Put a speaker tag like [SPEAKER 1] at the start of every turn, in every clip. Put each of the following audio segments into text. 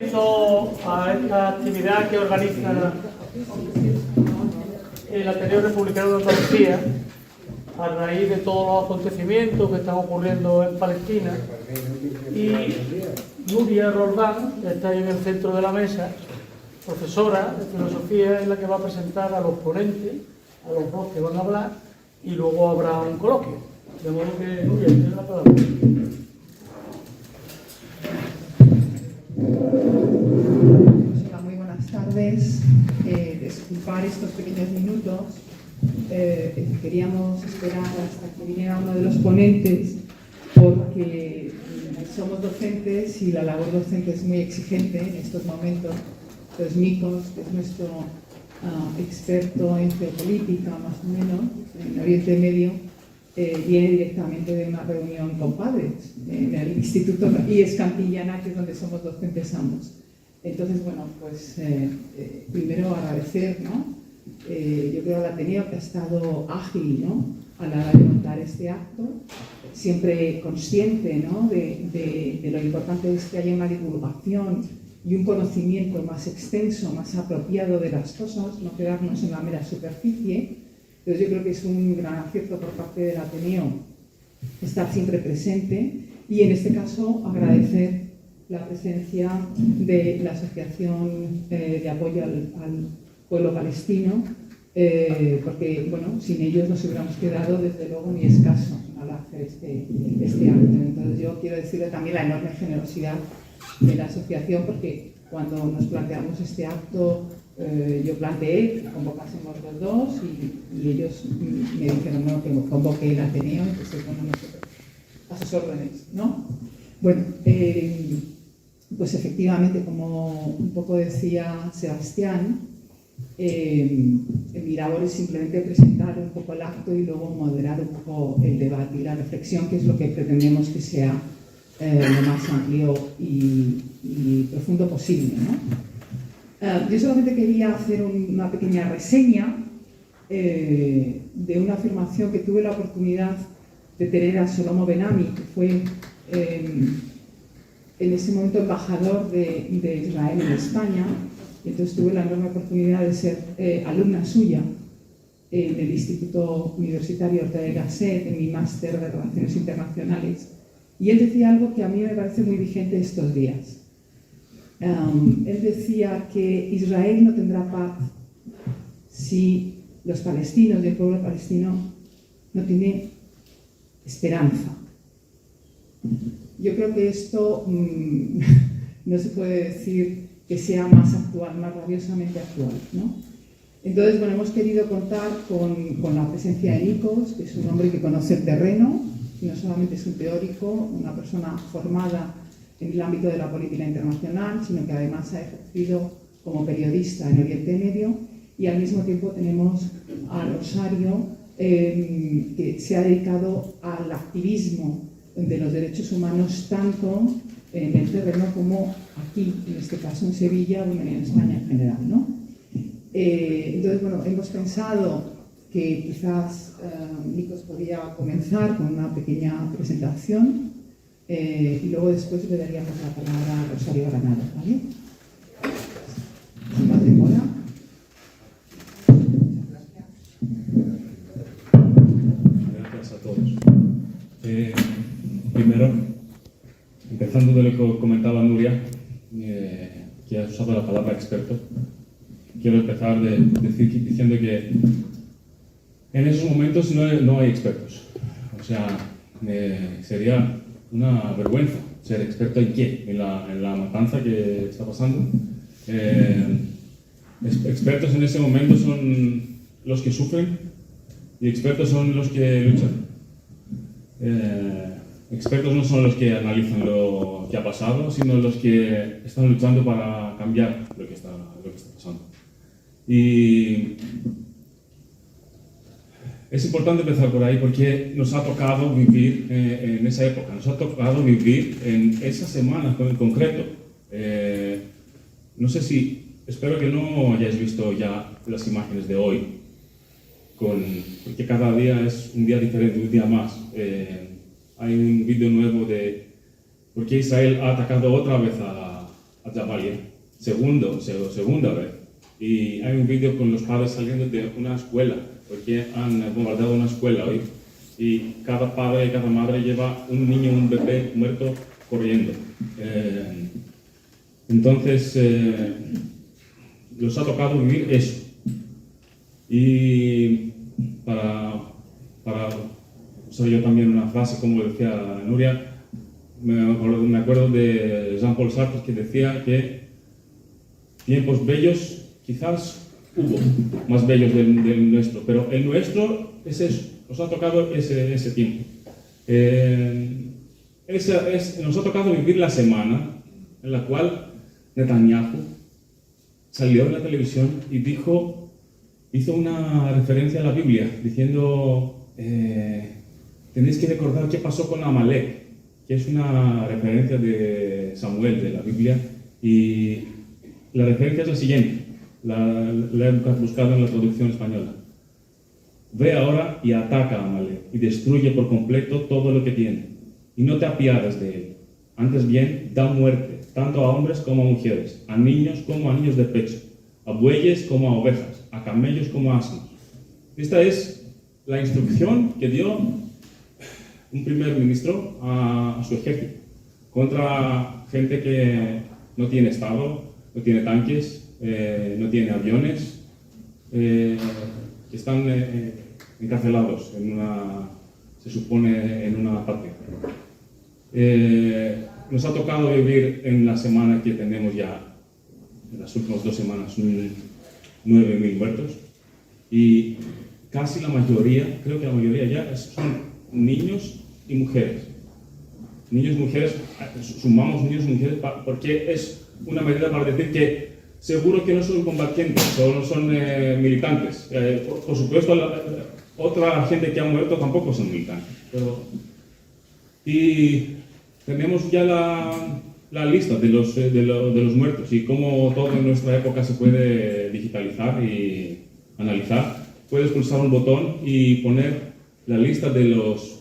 [SPEAKER 1] A esta actividad que organiza el Ateneo Republicano de Andalucía a raíz de todos los acontecimientos que están ocurriendo en Palestina, y Nuria Roldán, que está ahí en el centro de la mesa, profesora de filosofía, es la que va a presentar a los ponentes, a los dos que van a hablar, y luego habrá un coloquio. De modo que, Nuria, tienes la palabra.
[SPEAKER 2] Hola, muy buenas tardes. Disculpar estos pequeños minutos. Queríamos esperar hasta que viniera uno de los ponentes porque somos docentes y la labor docente es muy exigente en estos momentos. Entonces, Nikos, que es nuestro experto en geopolítica, más o menos, en Oriente Medio, viene directamente de una reunión con padres en el Instituto IES Cantillana, que es donde somos docentes ambos. Entonces, bueno, pues primero agradecer, ¿no? Yo creo al Ateneo que ha estado ágil, ¿no?, a la hora de montar este acto, siempre consciente, ¿no?, de lo importante es que haya una divulgación y un conocimiento más extenso, más apropiado de las cosas, no quedarnos en la mera superficie. Entonces yo creo que es un gran acierto por parte del Ateneo estar siempre presente y en este caso agradecer la presencia de la Asociación de Apoyo al Pueblo Palestino, porque bueno, sin ellos nos hubiéramos quedado desde luego muy escasos al hacer este acto. Entonces yo quiero decirle también la enorme generosidad de la asociación, porque cuando nos planteamos este acto yo planteé que convocásemos los dos y ellos me dijeron no, que convoque el Ateneo, entonces bueno, nosotros a sus órdenes, ¿no? Bueno, pues efectivamente, como un poco decía Sebastián, mi labor es simplemente presentar un poco el acto y luego moderar un poco el debate y la reflexión, que es lo que pretendemos que sea lo más amplio y profundo posible, ¿no? Yo solamente quería hacer una pequeña reseña de una afirmación que tuve la oportunidad de tener a Shlomo Ben-Ami, que fue en ese momento embajador de Israel en España, y entonces tuve la enorme oportunidad de ser alumna suya en el Instituto Universitario Ortega y Gasset, en mi máster de Relaciones Internacionales, y él decía algo que a mí me parece muy vigente estos días. Él decía que Israel no tendrá paz si los palestinos y el pueblo palestino no tiene esperanza. Yo creo que esto no se puede decir que sea más actual, más rabiosamente actual, ¿no? Entonces, bueno, hemos querido contar con la presencia de Nikos, que es un hombre que conoce el terreno, y no solamente es un teórico, una persona formada en el ámbito de la política internacional, sino que además ha ejercido como periodista en Oriente Medio, y al mismo tiempo tenemos a Rosario, que se ha dedicado al activismo de los derechos humanos tanto en el terreno como aquí, en este caso en Sevilla, o en España en general, ¿no? Entonces, bueno, hemos pensado que quizás Nikos podría comenzar con una pequeña presentación y luego después le daríamos la palabra a Rosario Granado, ¿vale? Sin más demora.
[SPEAKER 3] Gracias a todos. Primero, empezando de lo que comentaba Nuria, que ha usado la palabra experto, quiero empezar diciendo que en esos momentos no hay expertos. O sea, sería una vergüenza ser experto en qué, en la matanza que está pasando. Expertos en ese momento son los que sufren y expertos son los que luchan. Expertos no son los que analizan lo que ha pasado, sino los que están luchando para cambiar lo que está pasando. Y es importante empezar por ahí porque nos ha tocado vivir en esa época, nos ha tocado vivir en esa semana en concreto. No sé si, espero que no hayáis visto ya las imágenes de hoy, porque cada día es un día diferente, un día más. Hay un vídeo nuevo de por qué Israel ha atacado otra vez a Jabalia, segunda vez. Y hay un vídeo con los padres saliendo de una escuela, porque han bombardeado una escuela hoy. Y cada padre y cada madre lleva un niño, un bebé muerto corriendo. Entonces, nos ha tocado vivir eso. Y para usar yo también una frase, como decía Nuria, me acuerdo de Jean-Paul Sartre, que decía que tiempos bellos quizás hubo, más bellos del nuestro, pero el nuestro es eso, nos ha tocado ese tiempo. Nos ha tocado vivir la semana en la cual Netanyahu salió en la televisión y hizo una referencia a la Biblia, diciendo, tenéis que recordar qué pasó con Amalek, que es una referencia de Samuel, de la Biblia, y la referencia es la siguiente, la he buscado en la traducción española. Ve ahora y ataca a Amalek, y destruye por completo todo lo que tiene, y no te apiades de él. Antes bien, da muerte, tanto a hombres como a mujeres, a niños como a niños de pecho, a bueyes como a ovejas, a camellos como a asnos. Esta es la instrucción que dio un primer ministro a su ejército contra gente que no tiene Estado, no tiene tanques, no tiene aviones, que están encarcelados se supone, en una patria. Nos ha tocado vivir en la semana que tenemos ya, en las últimas 2 semanas, 9.000 muertos, y casi la mayoría, creo que la mayoría ya son niños y mujeres. Niños y mujeres, sumamos niños y mujeres porque es una medida para decir que seguro que no son combatientes o no son militantes. Por supuesto, otra gente que ha muerto tampoco son militantes. Y tenemos ya la lista de los muertos y cómo todo en nuestra época se puede digitalizar y analizar. Puedes pulsar un botón y poner la lista de los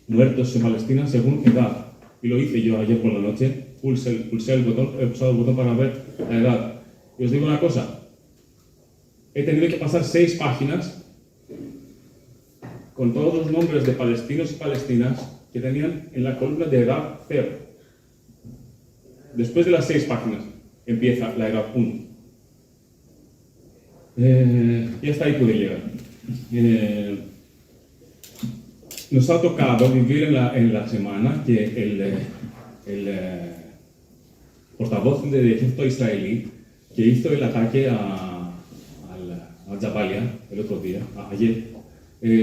[SPEAKER 3] muertos en Palestina según edad. Y lo hice yo ayer por la noche. He pulsado el botón para ver la edad. Y os digo una cosa. He tenido que pasar 6 páginas con todos los nombres de palestinos y palestinas que tenían en la columna de edad 0. Después de las 6 páginas empieza la edad 1. Y hasta ahí pude llegar. Nos ha tocado vivir en la semana que el portavoz del ejército israelí que hizo el ataque a Jabalia el otro día, ayer,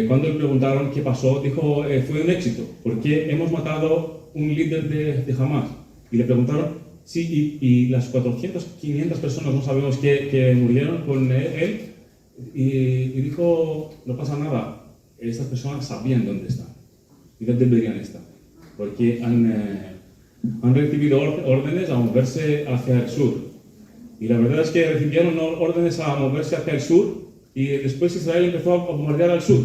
[SPEAKER 3] cuando le preguntaron qué pasó, dijo, fue un éxito, porque hemos matado un líder de Hamas. Y le preguntaron, sí, y las 400, 500 personas no sabemos que murieron con él. Y dijo, no pasa nada, estas personas sabían dónde están y dónde deberían estar, porque han recibido órdenes a moverse hacia el sur. Y la verdad es que recibieron órdenes a moverse hacia el sur y después Israel empezó a bombardear al sur.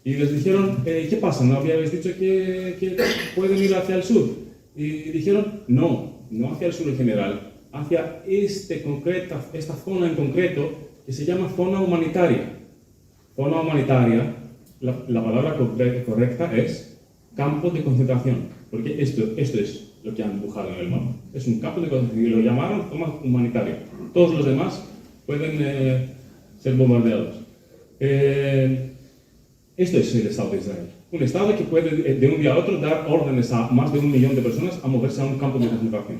[SPEAKER 3] Y les dijeron, ¿qué pasa? ¿No habíais dicho que pueden ir hacia el sur? Y dijeron, no hacia el sur en general, hacia esta zona en concreto que se llama zona humanitaria. Zona humanitaria, la palabra correcta es campo de concentración, porque esto es lo que han dibujado en el mapa. Es un campo de concentración y lo llamaron zona humanitaria. Todos los demás pueden ser bombardeados. Esto es el Estado de Israel. Un Estado que puede de un día a otro dar órdenes a más de 1 millón de personas a moverse a un campo de concentración.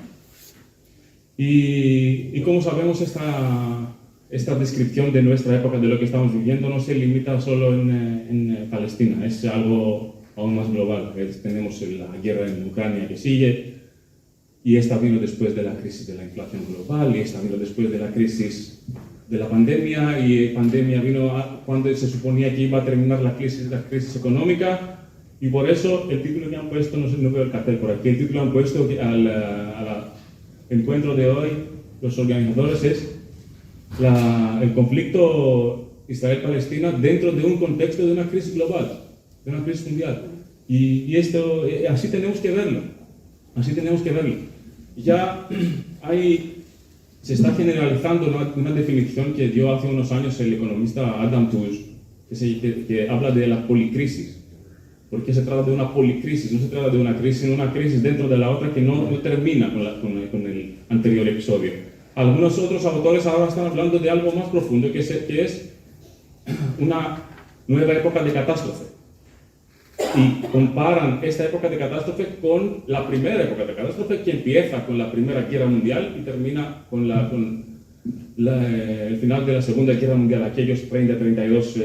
[SPEAKER 3] Y como sabemos, esta descripción de nuestra época, de lo que estamos viviendo, no se limita solo en Palestina, es algo aún más global. Tenemos la guerra en Ucrania que sigue, y esta vino después de la crisis de la inflación global, y esta vino después de la crisis de la pandemia, y pandemia vino cuando se suponía que iba a terminar la crisis económica, y por eso el título que han puesto, no veo el cartel por aquí, el título que han puesto al encuentro de hoy, los organizadores, es el conflicto Israel-Palestina dentro de un contexto de una crisis global, de una crisis mundial. Y esto, así tenemos que verlo. Ya se está generalizando una definición que dio hace unos años el economista Adam Tooze, que habla de la policrisis. Porque se trata de una policrisis, no se trata de una crisis, sino una crisis dentro de la otra que no termina con el anterior episodio. Algunos otros autores ahora están hablando de algo más profundo, que es una nueva época de catástrofe. Y comparan esta época de catástrofe con la primera época de catástrofe, que empieza con la Primera Guerra Mundial y termina con el final de la Segunda Guerra Mundial, aquellos 32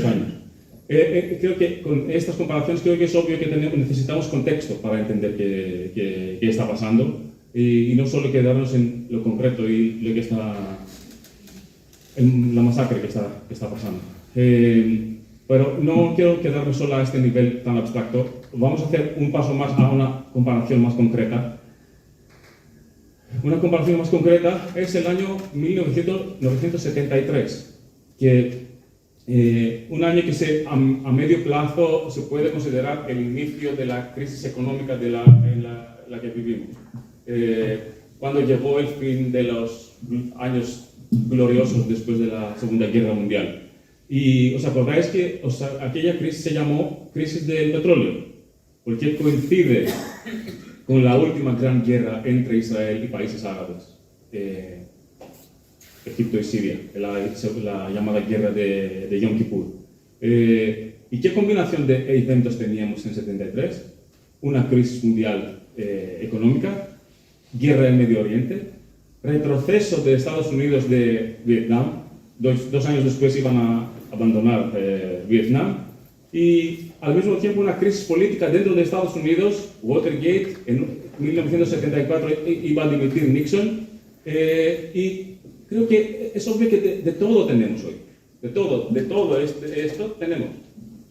[SPEAKER 3] años. Creo que con estas comparaciones creo que es obvio que necesitamos contexto para entender qué está pasando y no solo quedarnos en lo concreto y lo que está en la masacre que está pasando. Pero no quiero quedarme solo a este nivel tan abstracto. Vamos a hacer un paso más a una comparación más concreta. Una comparación más concreta es el año 1973, que un año que a medio plazo se puede considerar el inicio de la crisis económica en la que vivimos. Cuando llegó el fin de los años gloriosos después de la Segunda Guerra Mundial. Y os acordáis que aquella crisis se llamó crisis del petróleo, porque coincide con la última gran guerra entre Israel y países árabes, Egipto y Siria, la llamada guerra de Yom Kippur. ¿Y qué combinación de eventos teníamos en 73? Una crisis mundial económica, guerra en Medio Oriente, retroceso de Estados Unidos de Vietnam, 2 años después iban a abandonar Vietnam, y al mismo tiempo una crisis política dentro de Estados Unidos, Watergate, en 1974 iba a dimitir Nixon, y creo que es obvio que de todo tenemos hoy, de todo esto tenemos,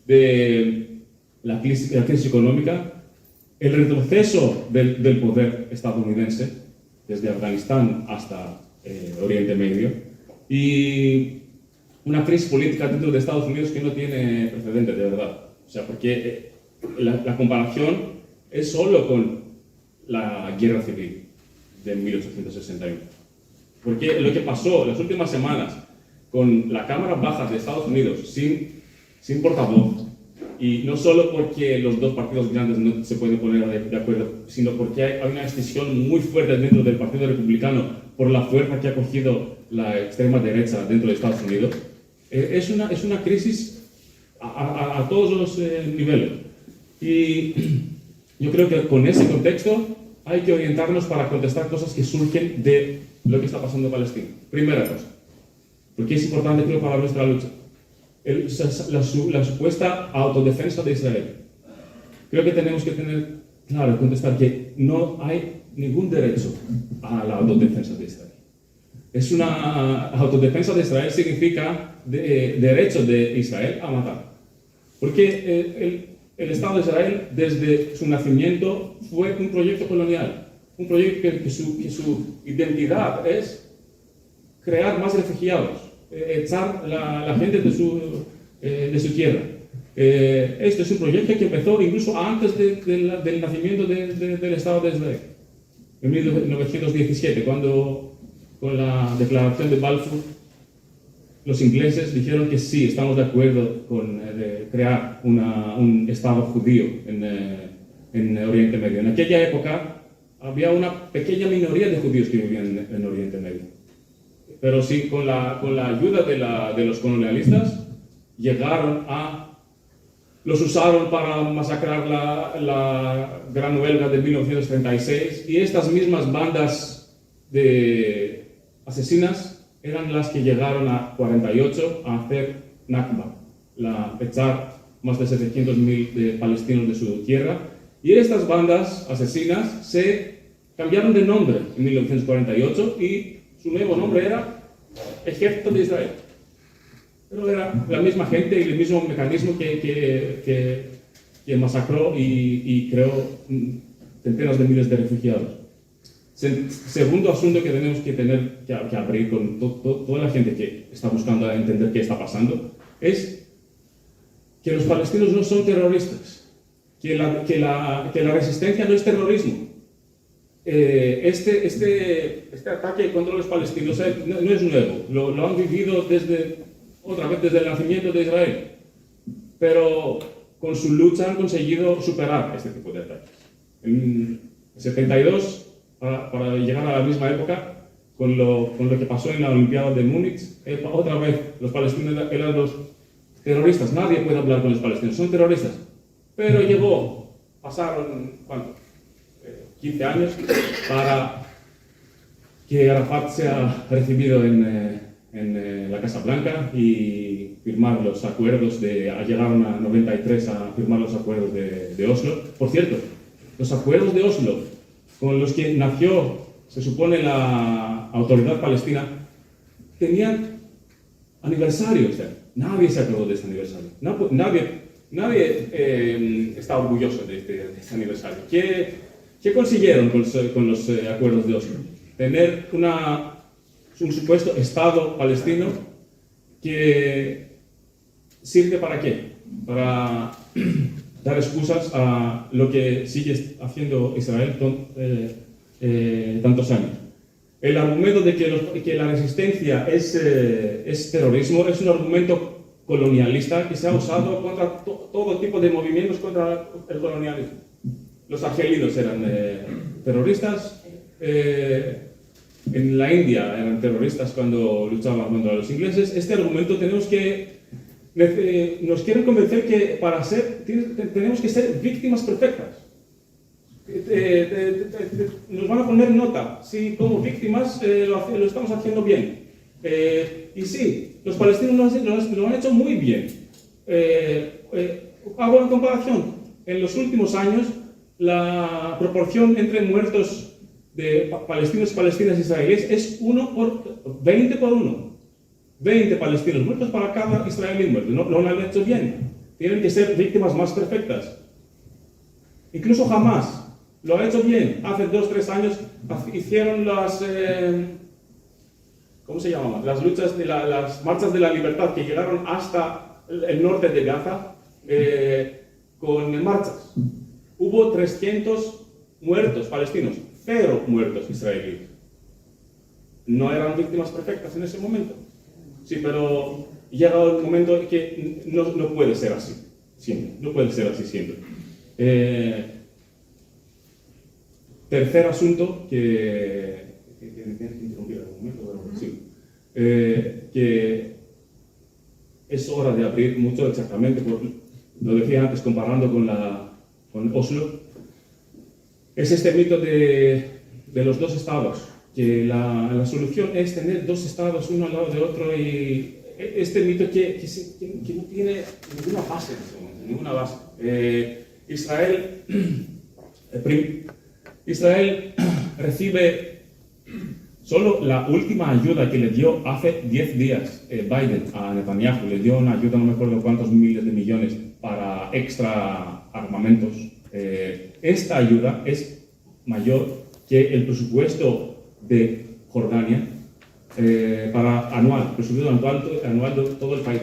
[SPEAKER 3] de la crisis económica, el retroceso del poder estadounidense, desde Afganistán hasta Oriente Medio, y una crisis política dentro de Estados Unidos que no tiene precedentes, de verdad. O sea, porque la comparación es solo con la guerra civil de 1861. Porque lo que pasó las últimas semanas con la Cámara Baja de Estados Unidos sin portavoz, y no solo porque los dos partidos grandes no se pueden poner de acuerdo, sino porque hay una escisión muy fuerte dentro del Partido Republicano por la fuerza que ha cogido la extrema derecha dentro de Estados Unidos, es una crisis a todos los niveles. Y yo creo que con ese contexto hay que orientarnos para contestar cosas que surgen de lo que está pasando en Palestina. Primera cosa, porque es importante, creo, para nuestra lucha, la supuesta autodefensa de Israel. Creo que tenemos que tener claro, contestar que no hay ningún derecho a la autodefensa de Israel. Es una autodefensa de Israel significa derecho de Israel a matar. Porque el Estado de Israel, desde su nacimiento, fue un proyecto colonial. Un proyecto que su identidad es crear más refugiados, echar la gente de su tierra. Este es un proyecto que empezó incluso antes del nacimiento del Estado de Israel, en 1917, cuando con la declaración de Balfour los ingleses dijeron que sí, estamos de acuerdo con crear un Estado judío en Oriente Medio. En aquella época había una pequeña minoría de judíos que vivían en Oriente Medio. Pero sí, con la ayuda de los colonialistas, los usaron para masacrar la Gran Huelga de 1936, y estas mismas bandas de asesinas eran las que llegaron a 48 a hacer Nakba, echar más de 700.000 palestinos de su tierra. Y estas bandas asesinas se cambiaron de nombre en 1948 y su nuevo nombre era Ejército de Israel. Pero era la misma gente y el mismo mecanismo que masacró y creó centenas de miles de refugiados. Segundo asunto que tenemos que abrir con toda la gente que está buscando entender qué está pasando es que los palestinos no son terroristas, que la resistencia no es terrorismo. este ataque contra los palestinos no es nuevo, lo han vivido desde el nacimiento de Israel, pero con su lucha han conseguido superar este tipo de ataques. En 72, para llegar a la misma época, con lo que pasó en la Olimpiada de Múnich, otra vez los palestinos eran los terroristas. Nadie puede hablar con los palestinos, son terroristas. Pero pasaron, ¿cuánto? 15 años para que Arafat sea recibido en la Casa Blanca y firmar los acuerdos llegaron a 93 a firmar los acuerdos de Oslo. Por cierto, los acuerdos de Oslo, con los que nació, se supone, la autoridad palestina, tenían aniversarios. Nadie se acordó de este aniversario. Nadie está orgulloso de este aniversario. ¿Qué consiguieron con los acuerdos de Oslo? Tener un supuesto Estado palestino que sirve ¿para qué? Para dar excusas a lo que sigue haciendo Israel tantos años. El argumento de que la resistencia es terrorismo es un argumento colonialista que se ha usado contra todo tipo de movimientos contra el colonialismo. Los argelinos eran terroristas, en la India eran terroristas cuando luchaban contra los ingleses. Este argumento nos quieren convencer que tenemos que ser víctimas perfectas. Nos van a poner nota si como víctimas lo estamos haciendo bien. Y sí, los palestinos lo han hecho muy bien. Hago una comparación. En los últimos años, la proporción entre muertos de palestinos y palestinas israelíes es 20 por 1. 20 palestinos muertos para cada israelí muerto. No lo han hecho bien. Tienen que ser víctimas más perfectas. Incluso Hamas lo ha hecho bien. Hace 2-3 años hicieron ¿cómo se llamaban? Las luchas las marchas de la libertad que llegaron hasta el norte de Gaza con marchas. Hubo 300 muertos palestinos, 0 muertos israelíes. No eran víctimas perfectas en ese momento. Sí, pero llega un momento que no puede ser así siempre. No puede ser así siempre. Tercer asunto que es hora de abrir mucho exactamente, lo decía antes comparando con Oslo, es este mito de los dos estados, que la solución es tener dos estados uno al lado de otro, y este mito que no tiene ninguna base en este momento, ninguna base. Israel recibe solo la última ayuda que le dio hace 10 días Biden a Netanyahu. Le dio una ayuda, no me acuerdo cuántos miles de millones, para extra armamentos. Esta ayuda es mayor que el presupuesto de Jordania anual, presupuesto anual de todo el país.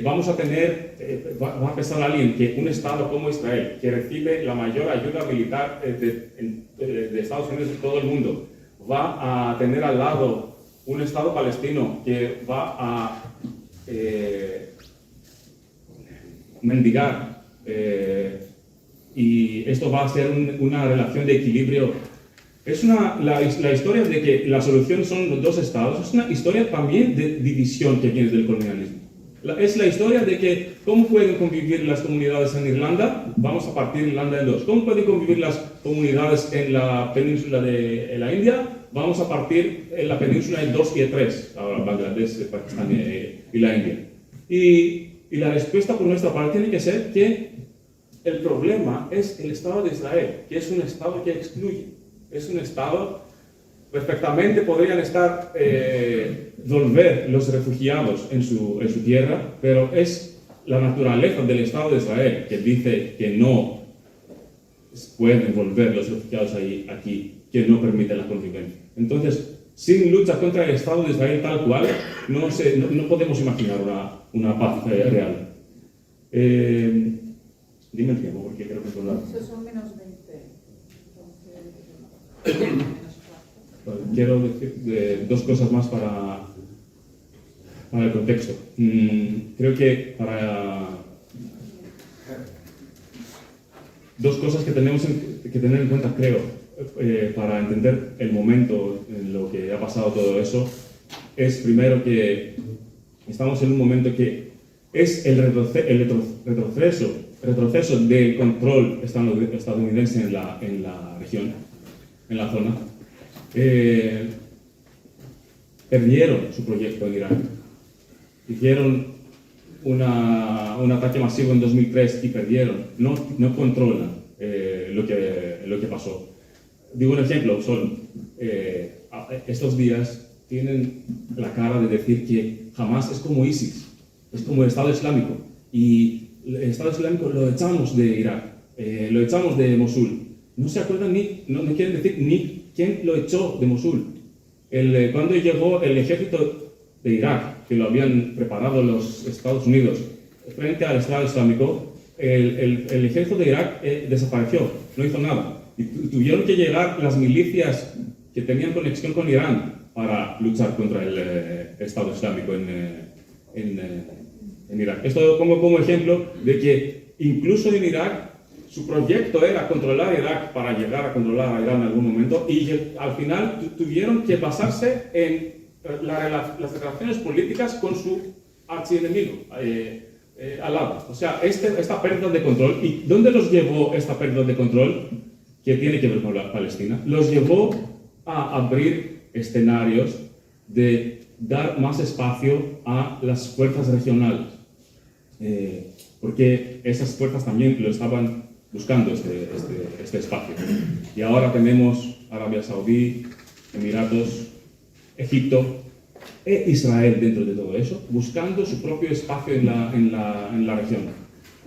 [SPEAKER 3] Vamos a tener, va a pensar alguien que un Estado como Israel, que recibe la mayor ayuda militar de Estados Unidos y todo el mundo, va a tener al lado un Estado palestino que va a mendigar, y esto va a ser una relación de equilibrio. La historia de que la solución son los dos Estados es una historia también de división que viene del colonialismo. Es la historia de que cómo pueden convivir las comunidades en Irlanda. Vamos a partir Irlanda en dos. ¿Cómo pueden convivir las comunidades en la península de la India? Vamos a partir en la península en 2 y 3, ahora Bangladesh, Pakistán y la India. Y la respuesta por nuestra parte tiene que ser que el problema es el Estado de Israel, que es un Estado que excluye. Es un Estado, perfectamente podrían volver los refugiados en su tierra, pero es la naturaleza del Estado de Israel que dice que no pueden volver los refugiados aquí, que no permite la convivencia. Entonces, sin lucha contra el Estado de Israel tal cual, no podemos imaginar una paz real. Dime el tiempo, porque creo que es largo.
[SPEAKER 4] Eso son menos 20.
[SPEAKER 3] Quiero decir dos cosas más para el contexto. Creo que dos cosas que tenemos que tener en cuenta, creo, para entender el momento en lo que ha pasado todo eso, es primero que estamos en un momento que es el retroceso del control estadounidense en la región, en la zona. Perdieron su proyecto en Irak. Hicieron un ataque masivo en 2003 y perdieron. No controlan lo que pasó. Digo un ejemplo solo. Estos días tienen la cara de decir que Hamas es como ISIS, es como el Estado Islámico. Y el Estado Islámico lo echamos de Irak, lo echamos de Mosul. No se acuerdan no quieren decir ni quién lo echó de Mosul. Cuando llegó el ejército de Irak, que lo habían preparado los Estados Unidos frente al Estado Islámico, el ejército de Irak desapareció, no hizo nada. Y tuvieron que llegar las milicias que tenían conexión con Irán para luchar contra el Estado Islámico en Irak. Esto lo pongo como ejemplo de que incluso en Irak su proyecto era controlar Irak para llegar a controlar a Irán en algún momento, y al final tuvieron que basarse en las relaciones políticas con su archienemigo al lado. O sea, esta pérdida de control. ¿Y dónde los llevó esta pérdida de control? Que tiene que ver con la Palestina. Los llevó a abrir escenarios de dar más espacio a las fuerzas regionales. Porque esas fuerzas también lo estaban buscando este espacio. Y ahora tenemos Arabia Saudí, Emiratos, Egipto e Israel dentro de todo eso, buscando su propio espacio en la región.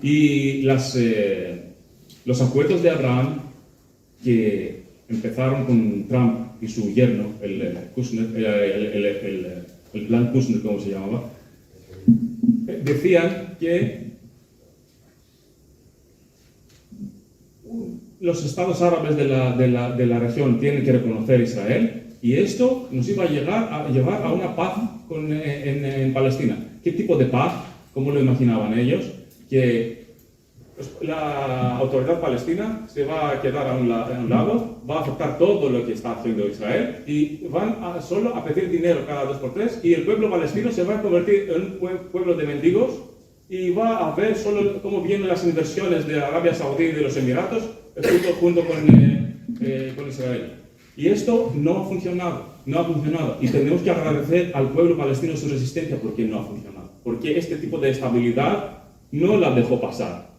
[SPEAKER 3] Y los acuerdos de Abraham, que empezaron con Trump y su yerno, el plan Kushner, como se llamaba, decían que los estados árabes de la región tienen que reconocer a Israel, y esto nos iba a llevar a una paz en Palestina. ¿Qué tipo de paz? ¿Cómo lo imaginaban ellos? Que la autoridad palestina se va a quedar a un lado, va a aceptar todo lo que está haciendo Israel, y van solo a pedir dinero cada 2 por 3, y el pueblo palestino se va a convertir en un pueblo de mendigos, y va a ver solo cómo vienen las inversiones de Arabia Saudí y de los Emiratos junto con Israel. Y esto no ha funcionado, y tenemos que agradecer al pueblo palestino su resistencia, porque no ha funcionado, porque este tipo de estabilidad no la dejó pasar.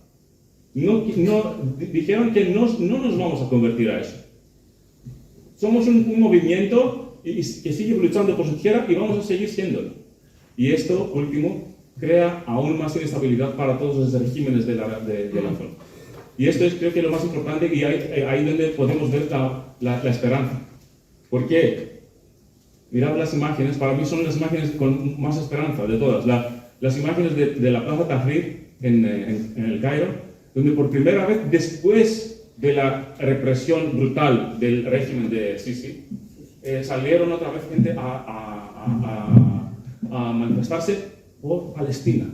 [SPEAKER 3] Dijeron que no nos vamos a convertir a eso. Somos un movimiento que sigue luchando por su tierra, y vamos a seguir siéndolo. Y esto último crea aún más inestabilidad para todos los regímenes de la zona. Y esto es, creo que, lo más importante, y ahí donde podemos ver la esperanza. ¿Por qué? Mirad las imágenes, para mí son las imágenes con más esperanza de todas. Las imágenes de la Plaza Tahrir en el Cairo, donde por primera vez, después de la represión brutal del régimen de Sisi, salieron otra vez gente a manifestarse por Palestina.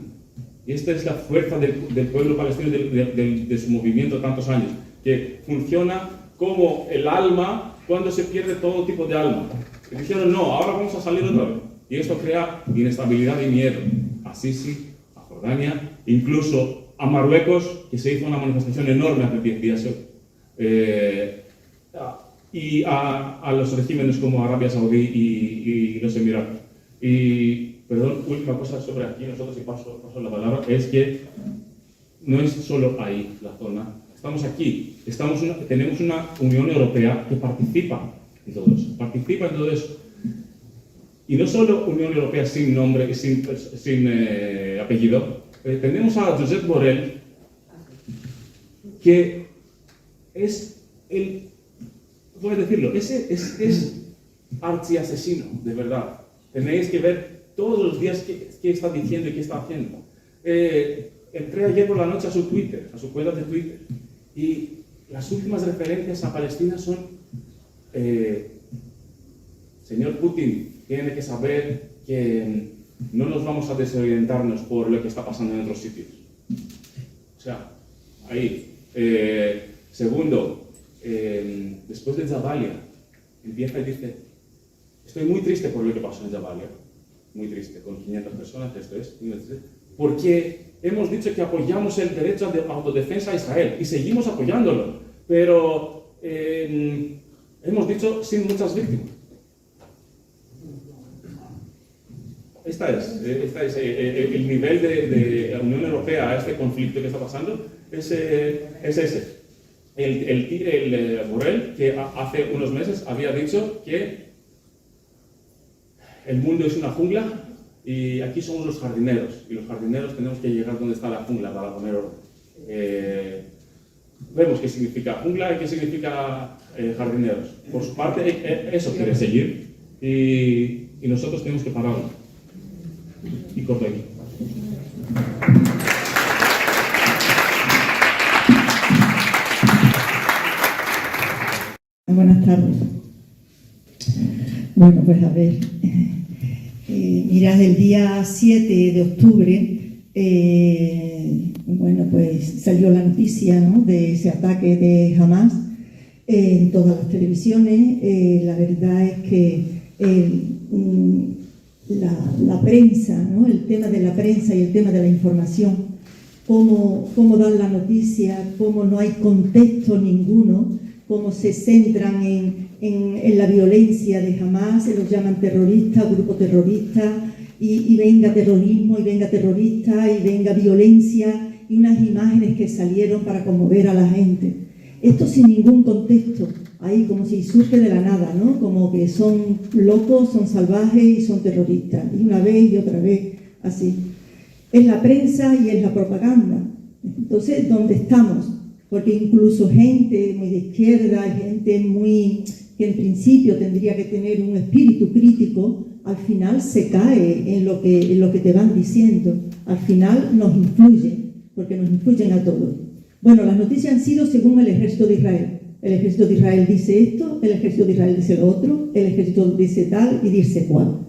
[SPEAKER 3] Y esta es la fuerza del pueblo palestino, de su movimiento tantos años, que funciona como el alma cuando se pierde todo tipo de alma. Y dijeron, no, ahora vamos a salir otra vez. Y esto crea inestabilidad y miedo a Sisi, a Jordania, incluso a Marruecos, que se hizo una manifestación enorme hace 10 días, y a los regímenes como Arabia Saudí y los Emiratos. Y, perdón, última cosa sobre aquí, nosotros, y paso la palabra, es que no es solo ahí la zona. Estamos aquí, tenemos una Unión Europea que participa en todo eso. Y no solo Unión Europea sin nombre, sin apellido. Tenemos a Josep Borrell, que es voy a decirlo, es archiasesino, de verdad. Tenéis que ver todos los días qué está diciendo y qué está haciendo. Entré ayer por la noche a su Twitter, a su cuenta de Twitter, y las últimas referencias a Palestina son señor Putin tiene que saber que no nos vamos a desorientarnos por lo que está pasando en otros sitios. O sea, ahí. Segundo, después de Jabalia, empieza y dice, estoy muy triste por lo que pasó en Jabalia, muy triste, con 500 personas, esto es, porque hemos dicho que apoyamos el derecho de autodefensa a Israel y seguimos apoyándolo, pero hemos dicho sin muchas víctimas. Esta es el nivel de la Unión Europea a este conflicto que está pasando, es ese. El Borrell, que hace unos meses había dicho que el mundo es una jungla y aquí somos los jardineros, y los jardineros tenemos que llegar donde está la jungla para poner orden. Vemos qué significa jungla y qué significa jardineros. Por su parte, eso quiere seguir y nosotros tenemos que pararlo. Y corto aquí.
[SPEAKER 4] Buenas tardes. Bueno, pues a ver, mirad, el día 7 de octubre, bueno, pues salió la noticia, ¿no?, de ese ataque de Hamas en todas las televisiones. La verdad es que la prensa, ¿no?, el tema de la prensa y el tema de la información, cómo dan la noticia, cómo no hay contexto ninguno, cómo se centran en la violencia de Hamas, se los llaman terroristas, grupo terrorista, y venga terrorismo, y venga terrorista, y venga violencia, y unas imágenes que salieron para conmover a la gente. Esto sin ningún contexto, ahí como si surge de la nada, ¿no? Como que son locos, son salvajes y son terroristas, y una vez y otra vez, así. Es la prensa y es la propaganda. Entonces, ¿dónde estamos? Porque incluso gente muy de izquierda, gente muy que en principio tendría que tener un espíritu crítico, al final se cae en lo que te van diciendo. Al final nos influyen, porque nos influyen a todos. Bueno, las noticias han sido según el ejército de Israel. El ejército de Israel dice esto, el ejército de Israel dice lo otro, el ejército dice tal y dice cual.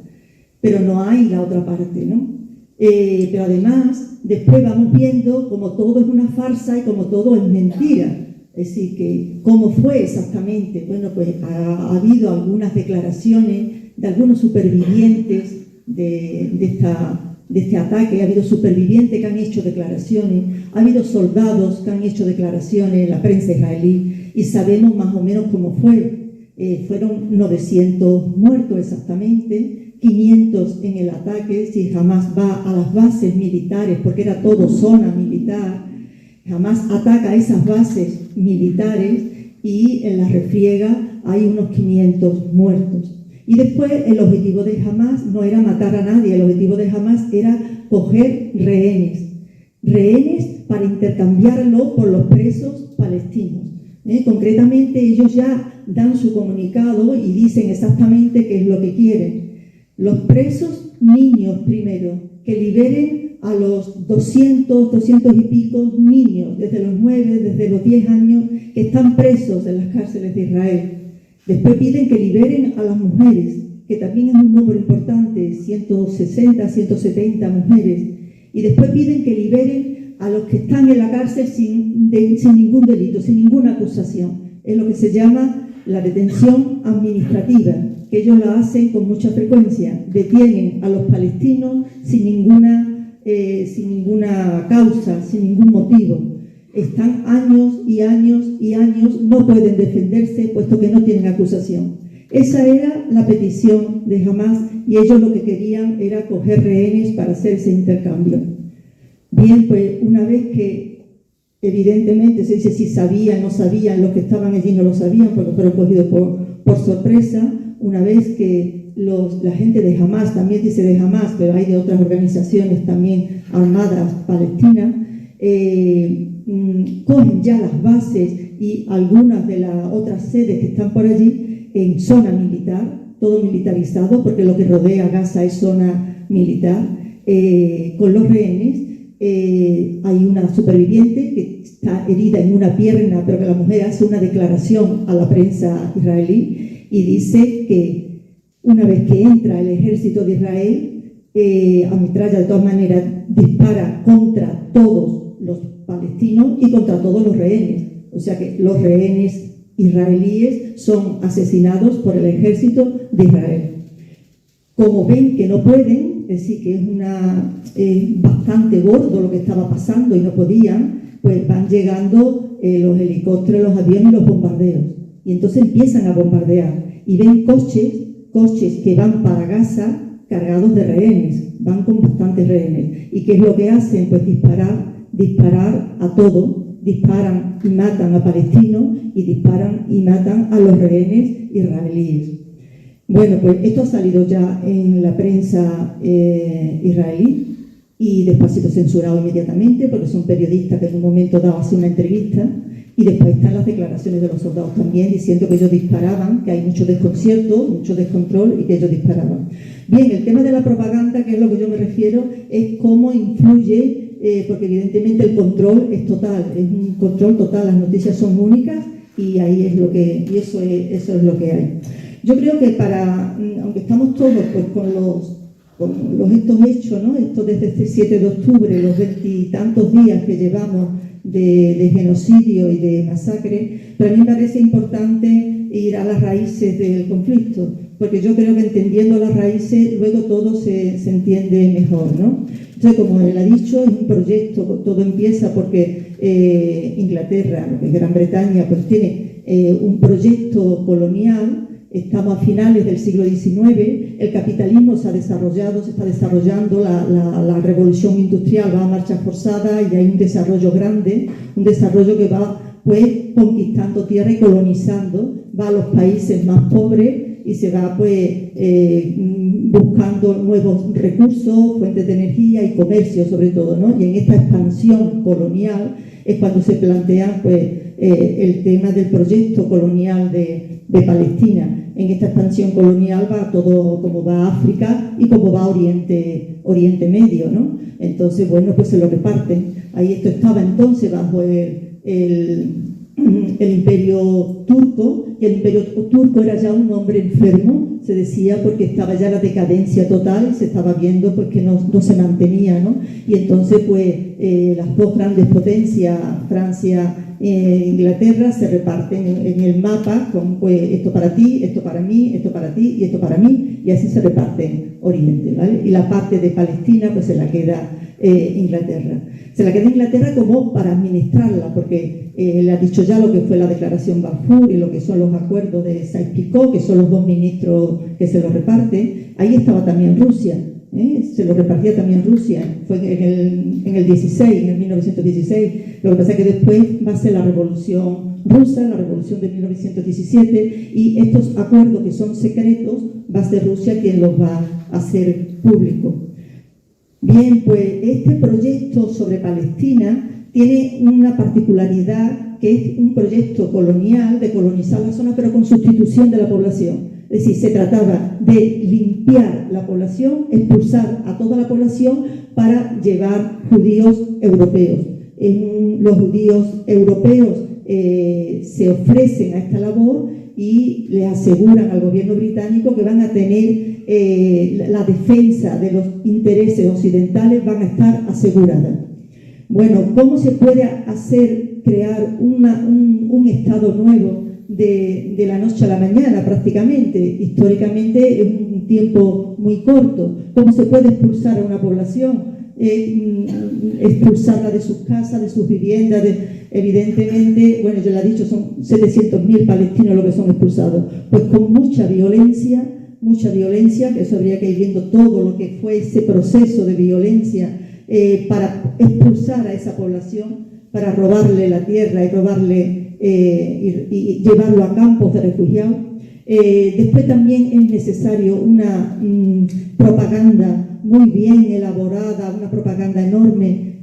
[SPEAKER 4] Pero no hay la otra parte, ¿no? Pero además, después vamos viendo como todo es una farsa y como todo es mentira. Es decir, que ¿cómo fue exactamente? Bueno, pues ha habido algunas declaraciones de algunos supervivientes de este ataque, ha habido supervivientes que han hecho declaraciones, ha habido soldados que han hecho declaraciones en la prensa israelí y sabemos más o menos cómo fue. Fueron 900 muertos exactamente, 500 en el ataque, si Hamas va a las bases militares, porque era todo zona militar, Hamas ataca a esas bases militares y en la refriega hay unos 500 muertos. Y después el objetivo de Hamas no era matar a nadie, el objetivo de Hamas era coger rehenes para intercambiarlo por los presos palestinos. Concretamente ellos ya dan su comunicado y dicen exactamente qué es lo que quieren. Los presos niños primero, que liberen a los 200 y pico niños, desde los 9, desde los 10 años, que están presos en las cárceles de Israel. Después piden que liberen a las mujeres, que también es un número importante, 160, 170 mujeres. Y después piden que liberen a los que están en la cárcel sin ningún delito, sin ninguna acusación. Es lo que se llama la detención administrativa, que ellos la hacen con mucha frecuencia. Detienen a los palestinos sin ninguna causa, sin ningún motivo. Están años y años y años, no pueden defenderse puesto que no tienen acusación. Esa era la petición de Hamas y ellos lo que querían era coger rehenes para hacer ese intercambio. Bien, pues una vez que evidentemente se dice si sabían, no sabían, los que estaban allí no lo sabían porque fueron cogidos por sorpresa, una vez que la gente de Hamas, también dice de Hamas, pero hay de otras organizaciones también armadas palestinas, cogen ya las bases y algunas de las otras sedes que están por allí en zona militar, todo militarizado, porque lo que rodea Gaza es zona militar, con los rehenes. Hay una superviviente que está herida en una pierna, pero que la mujer hace una declaración a la prensa israelí y dice que una vez que entra el ejército de Israel, ametralla de todas maneras, dispara contra todos los palestinos y contra todos los rehenes. O sea que los rehenes israelíes son asesinados por el ejército de Israel. Como ven que no pueden, es decir, que es bastante gordo lo que estaba pasando y no podían, pues van llegando los helicópteros, los aviones y los bombardeos. Y entonces empiezan a bombardear y ven coches que van para Gaza cargados de rehenes, van con bastantes rehenes. ¿Y qué es lo que hacen? Pues disparar a todo, disparan y matan a palestinos y disparan y matan a los rehenes israelíes. Bueno, pues esto ha salido ya en la prensa israelí y después ha sido censurado inmediatamente porque son periodistas que en un momento dado hacen una entrevista, y después están las declaraciones de los soldados también diciendo que ellos disparaban, que hay mucho desconcierto, mucho descontrol y que ellos disparaban. Bien, el tema de la propaganda, que es lo que yo me refiero, es cómo influye, porque evidentemente el control es total, es un control total, las noticias son únicas y ahí es lo que, y eso es lo que hay. Yo creo que aunque estamos todos pues, con estos hechos, ¿no? Esto desde este 7 de octubre, los 20 y tantos días que llevamos de genocidio y de masacre, pero a mí me parece importante ir a las raíces del conflicto, porque yo creo que entendiendo las raíces luego todo se entiende mejor, ¿no? Entonces, como él ha dicho, es un proyecto, todo empieza porque Inglaterra, Gran Bretaña, pues tiene un proyecto colonial. Estamos a finales del siglo XIX, el capitalismo se está desarrollando, la revolución industrial va a marcha forzada y hay un desarrollo grande, un desarrollo que va pues conquistando tierra y colonizando, va a los países más pobres y se va pues buscando nuevos recursos, fuentes de energía y comercio sobre todo, ¿no? Y en esta expansión colonial es cuando se plantea pues el tema del proyecto colonial de Palestina. En esta expansión colonial va todo como va a África y como va a Oriente Medio, ¿no? Entonces, bueno, pues se lo reparten. Ahí esto estaba entonces bajo el imperio turco, y el imperio turco era ya un hombre enfermo, se decía, porque estaba ya la decadencia total y se estaba viendo pues que no se mantenía, ¿no? Y entonces pues las dos grandes potencias, Francia e Inglaterra, se reparten en el mapa con pues esto para ti, esto para mí, esto para ti y esto para mí, y así se reparten Oriente, ¿vale? Y la parte de Palestina pues se la queda Inglaterra. Se la queda Inglaterra como para administrarla, porque le ha dicho ya lo que fue la declaración Balfour y lo que son los acuerdos de Sykes-Picot, que son los dos ministros que se lo reparten. Ahí estaba también Rusia, se lo repartía también Rusia, fue en el 16, en el 1916. Lo que pasa es que después va a ser la revolución rusa, la revolución de 1917, y estos acuerdos que son secretos va a ser Rusia quien los va a hacer públicos. Bien, pues este proyecto sobre Palestina tiene una particularidad, que es un proyecto colonial, de colonizar la zona, pero con sustitución de la población. Es decir, se trataba de limpiar la población, expulsar a toda la población para llevar judíos europeos. Los judíos europeos se ofrecen a esta labor y le aseguran al gobierno británico que van a tener la defensa de los intereses occidentales, van a estar aseguradas. Bueno, ¿cómo se puede crear un Estado nuevo de la noche a la mañana prácticamente? Históricamente es un tiempo muy corto. ¿Cómo se puede expulsar a una población? Expulsarla de sus casas, de sus viviendas, evidentemente, bueno, yo le he dicho, son 700.000 palestinos los que son expulsados, pues con mucha violencia, que eso habría que ir viendo todo lo que fue ese proceso de violencia para expulsar a esa población, para robarle la tierra y robarle y llevarlo a campos de refugiados. Después también es necesario una propaganda muy bien elaborada, una propaganda enorme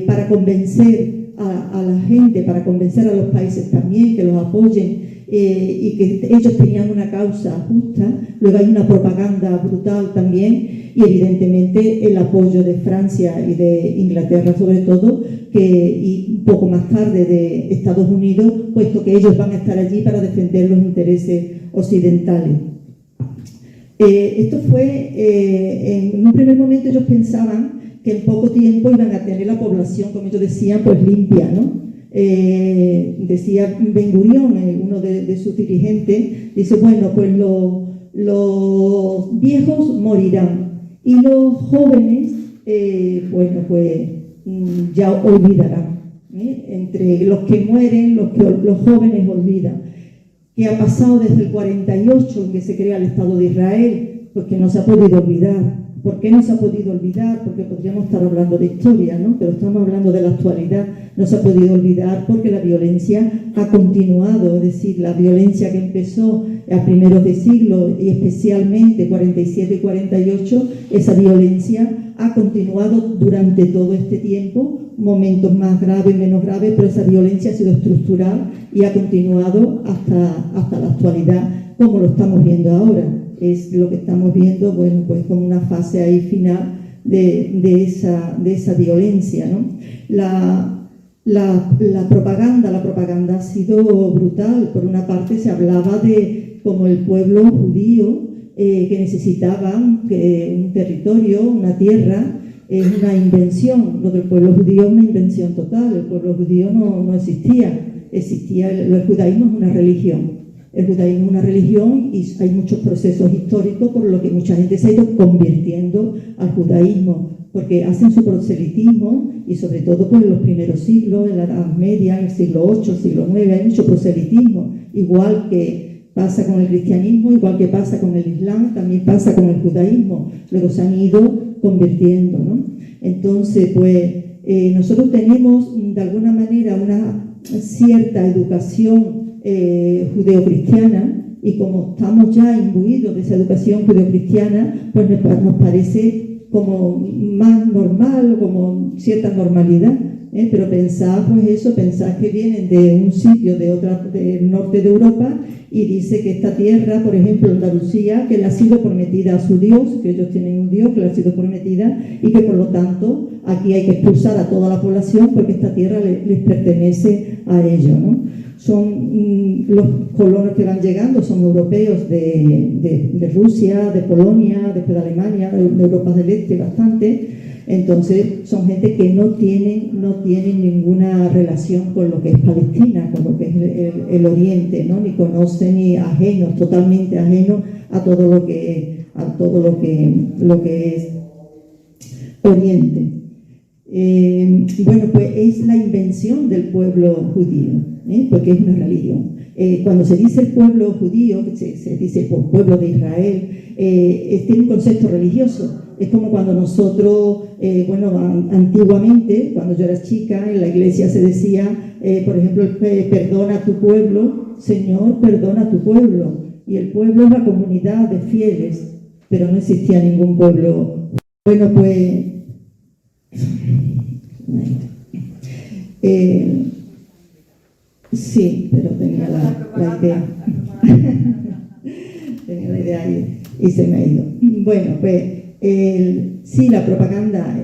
[SPEAKER 4] para convencer a la gente, para convencer a los países también que los apoyen y que ellos tenían una causa justa. Luego hay una propaganda brutal también y evidentemente el apoyo de Francia y de Inglaterra sobre todo, y un poco más tarde de Estados Unidos, puesto que ellos van a estar allí para defender los intereses occidentales. Esto fue, en un primer momento ellos pensaban que en poco tiempo iban a tener la población, como ellos decían, pues limpia, ¿no? Decía Ben Gurión, uno de sus dirigentes, dice, bueno, pues los viejos morirán y los jóvenes, bueno, pues ya olvidarán. Entre los que mueren, los jóvenes olvidan. ¿Qué ha pasado desde el 48 en que se crea el Estado de Israel? Pues que no se ha podido olvidar. ¿Por qué no se ha podido olvidar? Porque podríamos estar hablando de historia, ¿no? Pero estamos hablando de la actualidad. No se ha podido olvidar porque la violencia ha continuado, es decir, la violencia que empezó a primeros de siglo y especialmente 47 y 48, esa violencia ha continuado durante todo este tiempo, momentos más graves, menos graves, pero esa violencia ha sido estructural y ha continuado hasta la actualidad, como lo estamos viendo ahora. Es lo que estamos viendo, bueno, pues como una fase ahí final de esa violencia, ¿no? La propaganda ha sido brutal. Por una parte se hablaba de como el pueblo judío que necesitaba un territorio, una tierra, es una invención. Lo del pueblo judío es una invención total. El pueblo judío no existía. El judaísmo es una religión. El judaísmo es una religión y hay muchos procesos históricos por lo que mucha gente se ha ido convirtiendo al judaísmo, porque hacen su proselitismo y sobre todo pues, en los primeros siglos, en la Edad Media, en el siglo VIII, siglo IX, hay mucho proselitismo, igual que pasa con el cristianismo, igual que pasa con el islam, también pasa con el judaísmo, luego se han ido convirtiendo, ¿no? Entonces, pues nosotros tenemos de alguna manera una cierta educación judeocristiana, y como estamos ya imbuidos de esa educación judeocristiana, pues nos parece como más normal, como cierta normalidad, pero pensad que vienen de un sitio del norte de Europa y dice que esta tierra, por ejemplo Andalucía, que le ha sido prometida a su Dios, que ellos tienen un Dios que le ha sido prometida y que por lo tanto aquí hay que expulsar a toda la población porque esta tierra les pertenece a ellos, ¿no? Son los colonos que van llegando, son europeos de Rusia, de Polonia, después de Alemania, de Europa del Este bastante. Entonces son gente que no tienen ninguna relación con lo que es Palestina, con lo que es el Oriente, ¿no? Ni conocen, ni ajenos, totalmente ajenos a todo lo que es Oriente. Bueno, pues es la invención del pueblo judío, porque es una religión. Cuando se dice el pueblo judío, se dice por pueblo de Israel, tiene un concepto religioso. Es como cuando nosotros, antiguamente, cuando yo era chica, en la iglesia se decía, por ejemplo, perdona a tu pueblo, Señor, perdona a tu pueblo. Y el pueblo es la comunidad de fieles, pero no existía ningún pueblo. Bueno, pues sí, pero tenía la idea. Tenía la idea y se me ha ido. Bueno, pues sí, la propaganda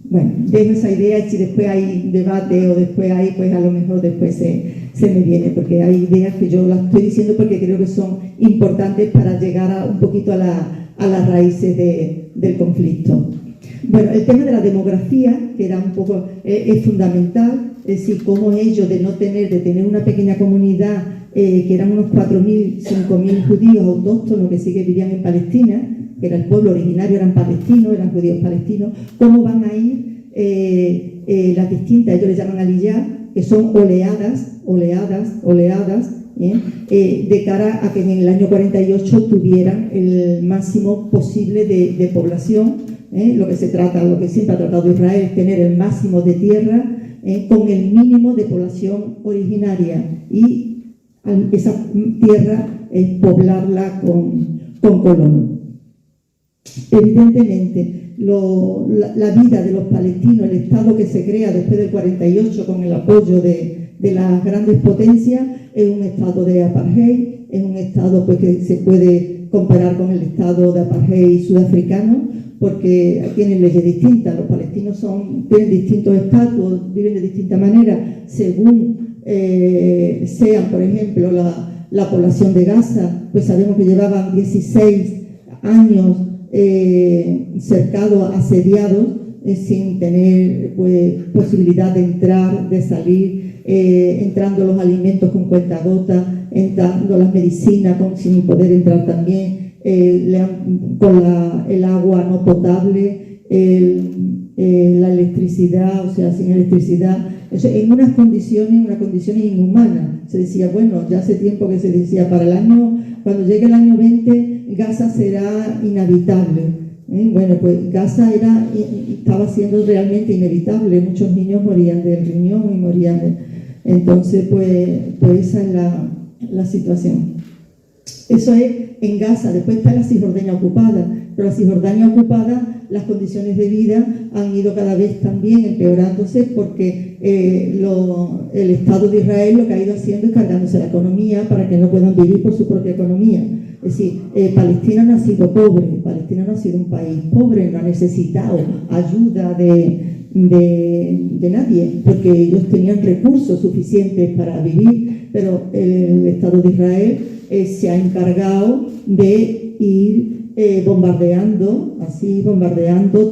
[SPEAKER 4] bueno, dejo esa idea y si después hay debate o después hay, pues a lo mejor después se me viene, porque hay ideas que yo las estoy diciendo porque creo que son importantes para llegar un poquito a las raíces del conflicto. Bueno, el tema de la demografía, que era un poco, es fundamental, es decir, cómo ellos de tener una pequeña comunidad, que eran unos 4.000, 5.000 judíos autóctonos que sí que vivían en Palestina, que era el pueblo originario, eran palestinos, eran judíos palestinos, cómo van a ir las distintas, ellos les llaman aliyah, que son oleadas, de cara a que en el año 48 tuvieran el máximo posible de población. Lo que siempre ha tratado Israel es tener el máximo de tierra con el mínimo de población originaria, y esa tierra es poblarla con colonos. Evidentemente, la vida de los palestinos, el Estado que se crea después del 48 con el apoyo de las grandes potencias, es un Estado de apartheid, es un Estado pues, que se puede comparar con el Estado de apartheid sudafricano, porque tienen leyes distintas. Los palestinos tienen distintos estatus, viven de distinta manera, según sean, por ejemplo, la población de Gaza, pues sabemos que llevaban 16 años cercados, asediados, sin tener pues, posibilidad de entrar, de salir, entrando los alimentos con cuentagotas, entrando las medicinas sin poder entrar también, con el agua no potable, la electricidad, o sea, sin electricidad, en unas condiciones inhumanas. Se decía, bueno, ya hace tiempo que se decía, cuando llegue el año 20, Gaza será inhabitable. Bueno, pues Gaza estaba siendo realmente inevitable. Muchos niños morían del riñón y morían Entonces, pues esa es la situación. Eso es en Gaza. Después está la Cisjordania ocupada, pero la Cisjordania ocupada, las condiciones de vida han ido cada vez también empeorándose, porque el Estado de Israel lo que ha ido haciendo es cargándose la economía para que no puedan vivir por su propia economía. Es decir, Palestina no ha sido pobre, Palestina no ha sido un país pobre, no ha necesitado ayuda de nadie, porque ellos tenían recursos suficientes para vivir, pero el Estado de Israel se ha encargado de ir bombardeando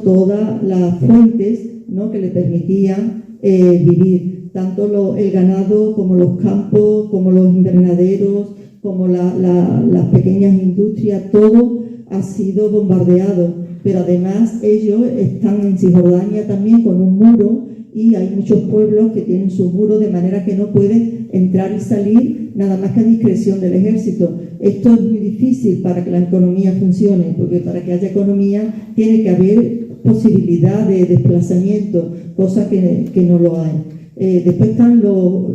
[SPEAKER 4] todas las fuentes, ¿no?, que le permitían vivir, tanto el ganado como los campos, como los invernaderos, como las pequeñas industrias, todo ha sido bombardeado. Pero además ellos están en Cisjordania también con un muro, y hay muchos pueblos que tienen su muro, de manera que no pueden entrar y salir nada más que a discreción del ejército. Esto es muy difícil para que la economía funcione, porque para que haya economía tiene que haber posibilidad de desplazamiento, cosa que no lo hay. Después están los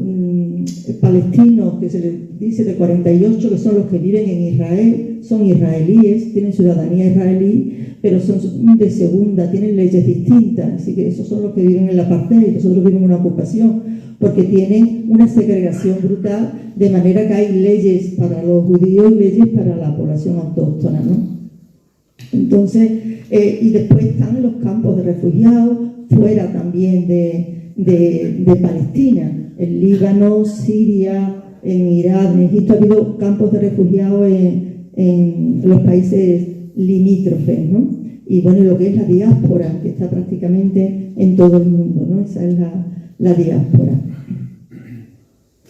[SPEAKER 4] palestinos, que se les dice de 48, que son los que viven en Israel, son israelíes, tienen ciudadanía israelí, pero son de segunda, tienen leyes distintas, así que esos son los que viven en la apartheid, nosotros vivimos en una ocupación, porque tienen una segregación brutal, de manera que hay leyes para los judíos y leyes para la población autóctona, ¿no? Entonces, y después están los campos de refugiados, fuera también de Palestina, en Líbano, Siria, en Irán, en Egipto. Ha habido campos de refugiados en los países limítrofes, ¿no? Y bueno, lo que es la diáspora, que está prácticamente en todo el mundo, ¿no? Esa es la diáspora.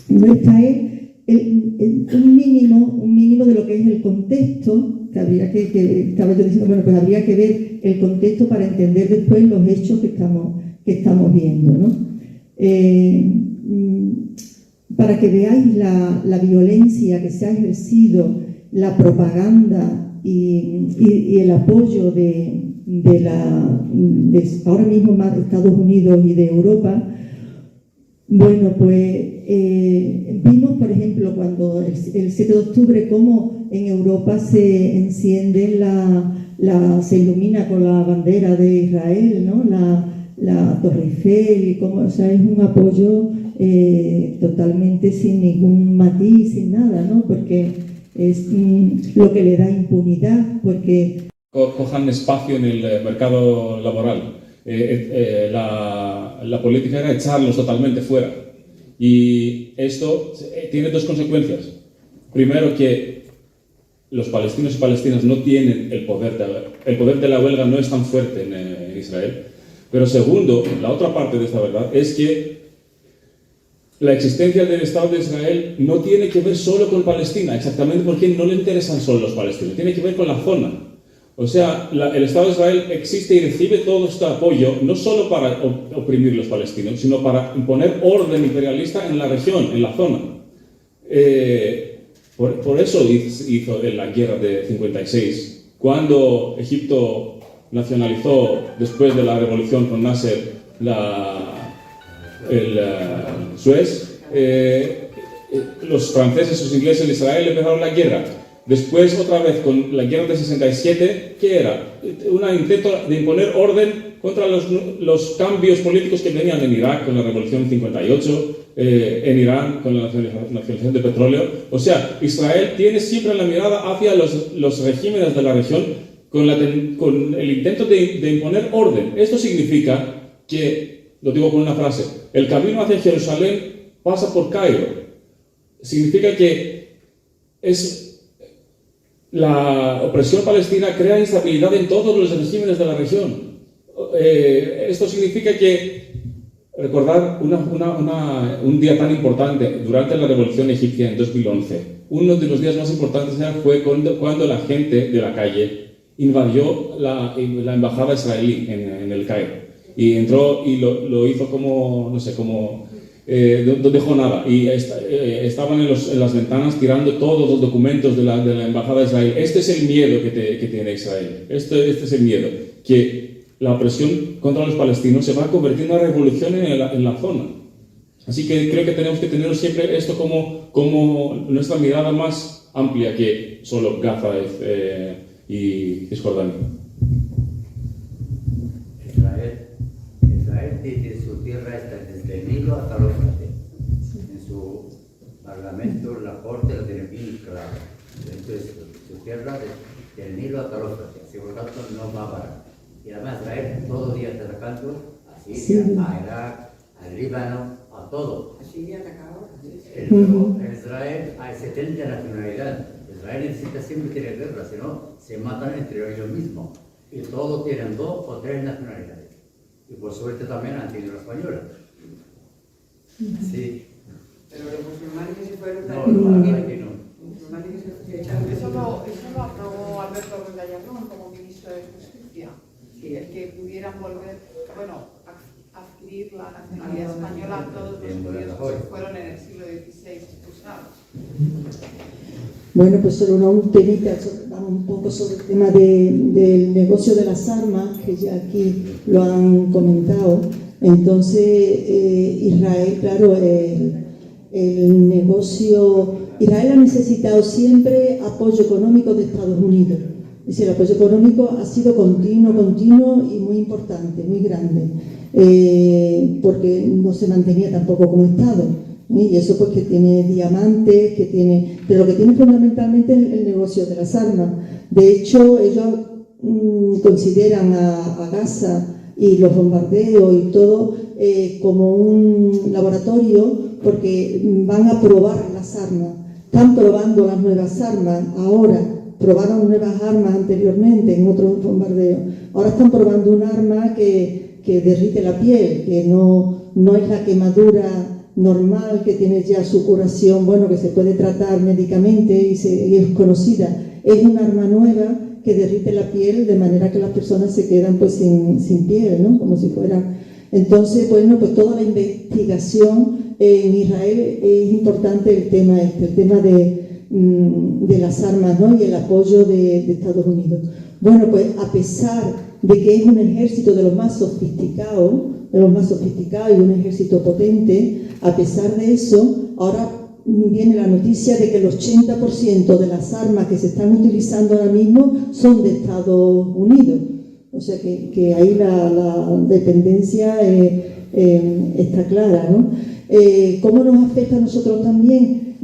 [SPEAKER 4] Esta es un mínimo de lo que es el contexto, que habría estaba yo diciendo, bueno, pues habría que ver el contexto para entender después los hechos que estamos viendo, ¿no? Para que veáis la violencia que se ha ejercido, la propaganda y el apoyo de ahora mismo más de Estados Unidos y de Europa. Bueno, pues vimos, por ejemplo, cuando el 7 de octubre, cómo en Europa se enciende se ilumina con la bandera de Israel, ¿no? La Torre Eiffel, y cómo, o sea, es un apoyo totalmente sin ningún matiz, sin nada, ¿no? Porque es lo que le da impunidad, porque
[SPEAKER 3] cojan espacio en el mercado laboral. La política era echarlos totalmente fuera. Y esto tiene dos consecuencias. Primero, que los palestinos y palestinas no tienen el poder de la huelga no es tan fuerte en Israel. Pero segundo, la otra parte de esta verdad es que la existencia del Estado de Israel no tiene que ver solo con Palestina, exactamente porque no le interesan solo los palestinos, tiene que ver con la zona. O sea, el Estado de Israel existe y recibe todo este apoyo, no solo para oprimir a los palestinos, sino para imponer orden imperialista en la región, en la zona. Por eso hizo la guerra de 56. Cuando Egipto nacionalizó, después de la revolución con Nasser, el Suez, los franceses, los ingleses, Israel empezaron la guerra. Después, otra vez, con la guerra de 67, ¿qué era? Un intento de imponer orden contra los cambios políticos que venían en Irak con la Revolución 58, en Irán con la nacionalización de petróleo. O sea, Israel tiene siempre la mirada hacia los regímenes de la región con el intento de imponer orden. Esto significa que, lo digo con una frase, el camino hacia Jerusalén pasa por Cairo. Significa que la opresión palestina crea instabilidad en todos los regímenes de la región. Esto significa que recordar un día tan importante durante la Revolución Egipcia en 2011. Uno de los días más importantes fue cuando la gente de la calle invadió la embajada israelí en el Cairo. Y entró y lo hizo como, no sé, como... no dejó nada. Y estaban en las ventanas tirando todos los documentos de la embajada de Israel. Este es el miedo que tiene Israel. Este es el miedo. Que la opresión contra los palestinos se va a convertir en una revolución en la zona. Así que creo que tenemos que tener siempre esto como nuestra mirada más amplia que solo Gaza y Cisjordania.
[SPEAKER 5] Israel tiene su tierra desde el Nilo hasta el Éufrates. En su parlamento, la corte lo tiene bien claro. Entonces, su tierra desde el Nilo hasta el Éufrates. Así, por lo tanto, no va a parar. Y además Israel todos los días está atacando a Siria, a Irak, al Líbano, a todo.
[SPEAKER 6] A Siria atacaba.
[SPEAKER 5] En Israel hay 70 nacionalidades. Israel necesita siempre tener guerra, si no, se matan entre ellos mismos. Y todos tienen 2 o 3 nacionalidades. Y por suerte también han tenido la española. Sí.
[SPEAKER 6] Pero los musulmanes que se fueron
[SPEAKER 5] aquí no.
[SPEAKER 6] Eso lo aprobó Alberto Ruiz Gallardón como ministro de Justicia. Sí, el que pudieran volver, adquirir la nacionalidad española a todos los judíos que fueron en el siglo XVI expulsados.
[SPEAKER 4] Bueno, pues solo un temita, un poco sobre el tema del negocio de las armas, que ya aquí lo han comentado. Entonces, Israel, claro, el negocio... Israel ha necesitado siempre apoyo económico de Estados Unidos. Es decir, el apoyo económico ha sido continuo y muy importante, muy grande, porque no se mantenía tampoco como Estado. Y eso pues que tiene diamantes, pero lo que tiene fundamentalmente es el negocio de las armas. De hecho, ellos consideran a Gaza y los bombardeos y todo como un laboratorio, porque van a probar las armas. Están probando las nuevas armas ahora. Probaron nuevas armas anteriormente en otros bombardeos. Ahora están probando un arma que derrite la piel, que no es la quemadura normal, que tiene ya su curación, bueno, que se puede tratar médicamente y es conocida. Es un arma nueva que derrite la piel de manera que las personas se quedan pues sin piel, ¿no? Como si fueran. Entonces, bueno, pues toda la investigación en Israel es importante el tema de las armas, ¿no? Y el apoyo de Estados Unidos. Bueno, pues a pesar de que es un ejército de los más sofisticados y un ejército potente, a pesar de eso, ahora viene la noticia de que el 80% de las armas que se están utilizando ahora mismo son de Estados Unidos. O sea que ahí la dependencia está clara, ¿no? ¿Cómo nos afecta a nosotros también?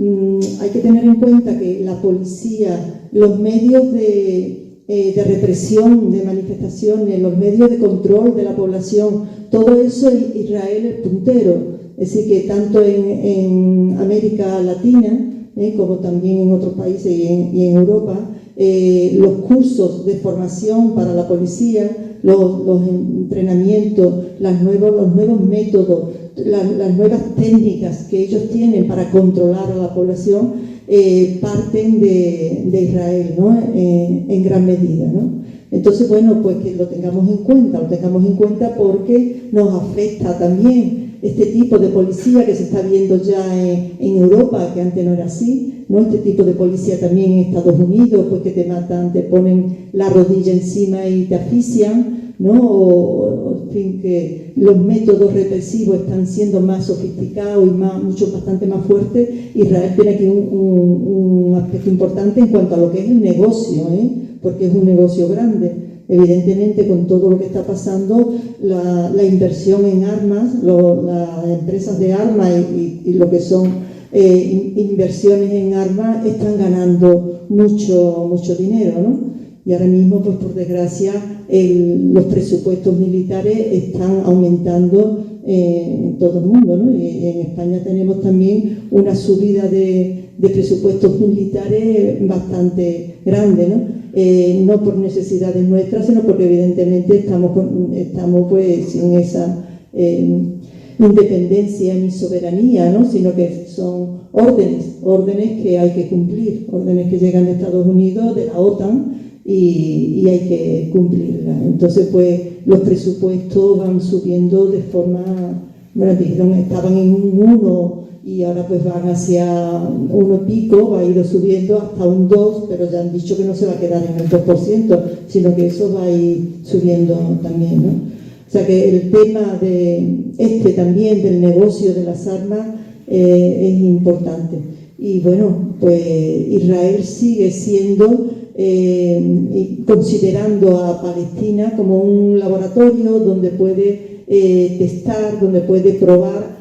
[SPEAKER 4] Hay que tener en cuenta que la policía, los medios de represión de manifestaciones, los medios de control de la población, todo eso es Israel el puntero. Es decir, que tanto en América Latina como también en otros países y en Europa, los cursos de formación para la policía, los entrenamientos, los nuevos métodos, las nuevas técnicas que ellos tienen para controlar a la población parten de Israel, ¿no? En gran medida, ¿no? Entonces, bueno, pues que lo tengamos en cuenta porque nos afecta también este tipo de policía que se está viendo ya en Europa, que antes no era así, ¿no? Este tipo de policía también en Estados Unidos, pues que te matan, te ponen la rodilla encima y te asfixian, ¿no? O, en fin, que los métodos represivos están siendo más sofisticados y bastante más fuertes. Israel tiene aquí un aspecto importante en cuanto a lo que es el negocio, porque es un negocio grande. Evidentemente, con todo lo que está pasando, la inversión en armas, las empresas de armas y lo que son inversiones en armas están ganando mucho dinero, ¿no? Y ahora mismo, pues por desgracia, los presupuestos militares están aumentando en todo el mundo, ¿no? Y en España tenemos también una subida de presupuestos militares bastante grande, ¿no? No por necesidades nuestras, sino porque evidentemente estamos pues sin esa independencia ni soberanía, ¿no? Sino que son órdenes que hay que cumplir, órdenes que llegan de Estados Unidos, de la OTAN, y hay que cumplirlas. Entonces, pues los presupuestos van subiendo de forma, bueno, dijeron estaban en un 1 y ahora pues van hacia 1 y pico, va a ir subiendo hasta un 2, pero ya han dicho que no se va a quedar en el 2%, sino que eso va a ir subiendo también, ¿no? O sea que el tema también del negocio de las armas es importante. Y bueno, pues Israel sigue siendo, considerando a Palestina como un laboratorio donde puede testar, donde puede probar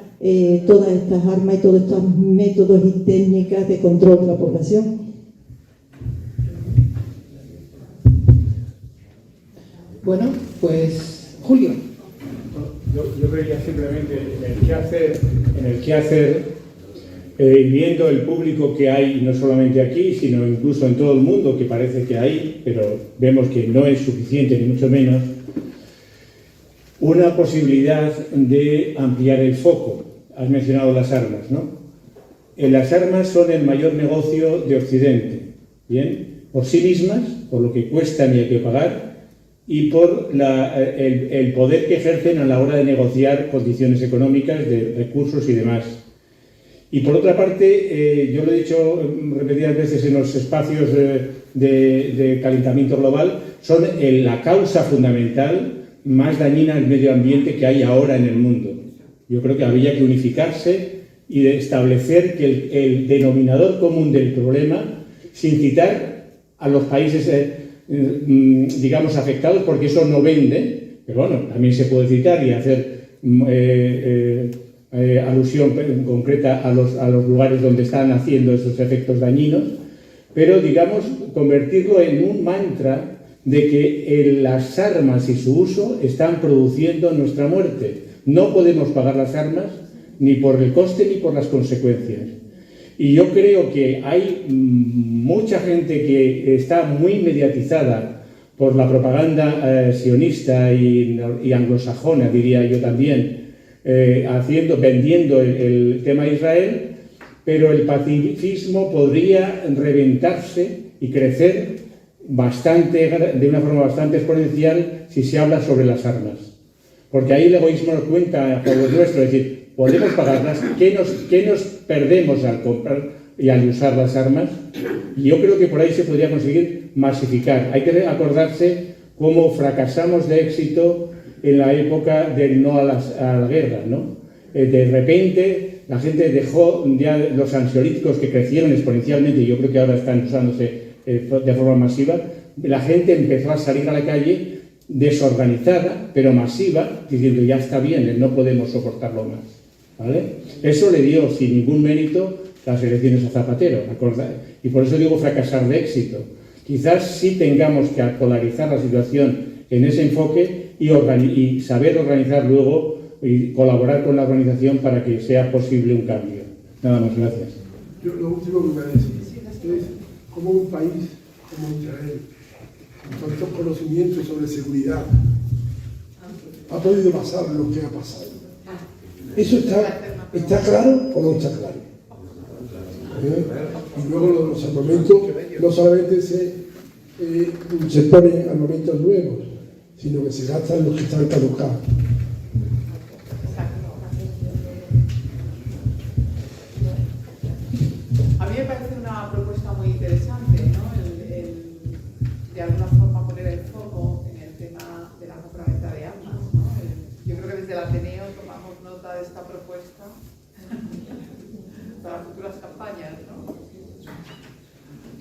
[SPEAKER 4] todas estas armas y todos estos métodos y técnicas de control de la población.
[SPEAKER 2] Bueno, pues Julio.
[SPEAKER 7] Yo veía simplemente en el qué hacer, viendo el público que hay, no solamente aquí, sino incluso en todo el mundo, que parece que hay, pero vemos que no es suficiente, ni mucho menos, una posibilidad de ampliar el foco. Has mencionado las armas, ¿no? Las armas son el mayor negocio de Occidente, ¿bien? Por sí mismas, por lo que cuestan y hay que pagar, y por el poder que ejercen a la hora de negociar condiciones económicas, de recursos y demás. Y por otra parte, yo lo he dicho repetidas veces en los espacios de calentamiento global, son la causa fundamental más dañina al medio ambiente que hay ahora en el mundo. Yo creo que habría que unificarse y de establecer que el denominador común del problema, sin citar a los países digamos afectados, porque eso no vende, pero bueno, también se puede citar y hacer alusión concreta a los lugares donde están haciendo esos efectos dañinos, pero digamos convertirlo en un mantra de que las armas y su uso están produciendo nuestra muerte. No podemos pagar las armas ni por el coste ni por las consecuencias. Y yo creo que hay mucha gente que está muy mediatizada por la propaganda sionista y anglosajona, diría yo también, vendiendo el tema de Israel, pero el pacifismo podría reventarse y crecer de una forma bastante exponencial si se habla sobre las armas. Porque ahí el egoísmo nos cuenta a favor nuestro, es decir, podemos pagarlas, ¿qué nos perdemos al comprar y al usar las armas? Y yo creo que por ahí se podría conseguir masificar. Hay que acordarse cómo fracasamos de éxito en la época del no a la guerra, ¿no? De repente la gente dejó ya los ansiolíticos que crecieron exponencialmente, y yo creo que ahora están usándose de forma masiva. La gente empezó a salir a la calle desorganizada, pero masiva, diciendo ya está bien, no podemos soportarlo más, ¿vale? Eso le dio sin ningún mérito las elecciones a Zapatero, y por eso digo fracasar de éxito. Quizás sí tengamos que polarizar la situación en ese enfoque y saber organizar luego y colaborar con la organización para que sea posible un cambio. Nada más, gracias.
[SPEAKER 8] Yo lo último que me voy a decir es como un país como Israel, con tantos conocimientos sobre seguridad, ha podido pasar lo que ha pasado. ¿Eso está claro o no está claro? Y luego lo de los armamentos no solamente se ponen armamentos nuevos, sino que se gastan los que están caducados.
[SPEAKER 6] A mí me parece una propuesta muy interesante, ¿no? De alguna forma poner el foco en el tema de la compra de Ateneo tomamos nota de esta propuesta para futuras campañas, ¿no?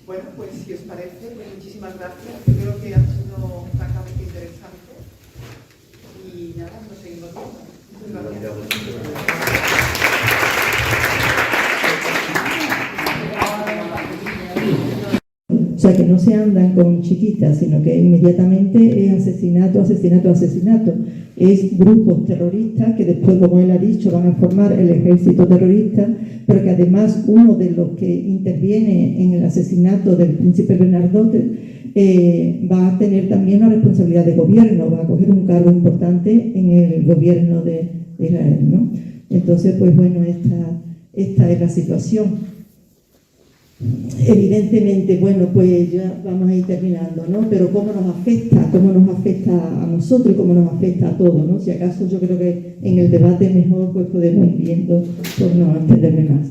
[SPEAKER 6] Bueno, pues si os parece, pues muchísimas gracias. Yo creo que ha sido francamente interesante. Y nada, nos seguimos viendo. Muchas gracias.
[SPEAKER 4] O sea, que no se andan con chiquitas, sino que inmediatamente es asesinato, asesinato, asesinato. Es grupos terroristas que después, como él ha dicho, van a formar el ejército terrorista, pero que además uno de los que interviene en el asesinato del príncipe Bernadotte va a tener también una responsabilidad de gobierno, va a coger un cargo importante en el gobierno de Israel, ¿no? Entonces, pues bueno, esta es la situación. Evidentemente, bueno, pues ya vamos a ir terminando, ¿no? Pero cómo nos afecta a nosotros y cómo nos afecta a todos, ¿no? Si acaso yo creo que en el debate mejor pues podemos ir viendo por no extenderme más.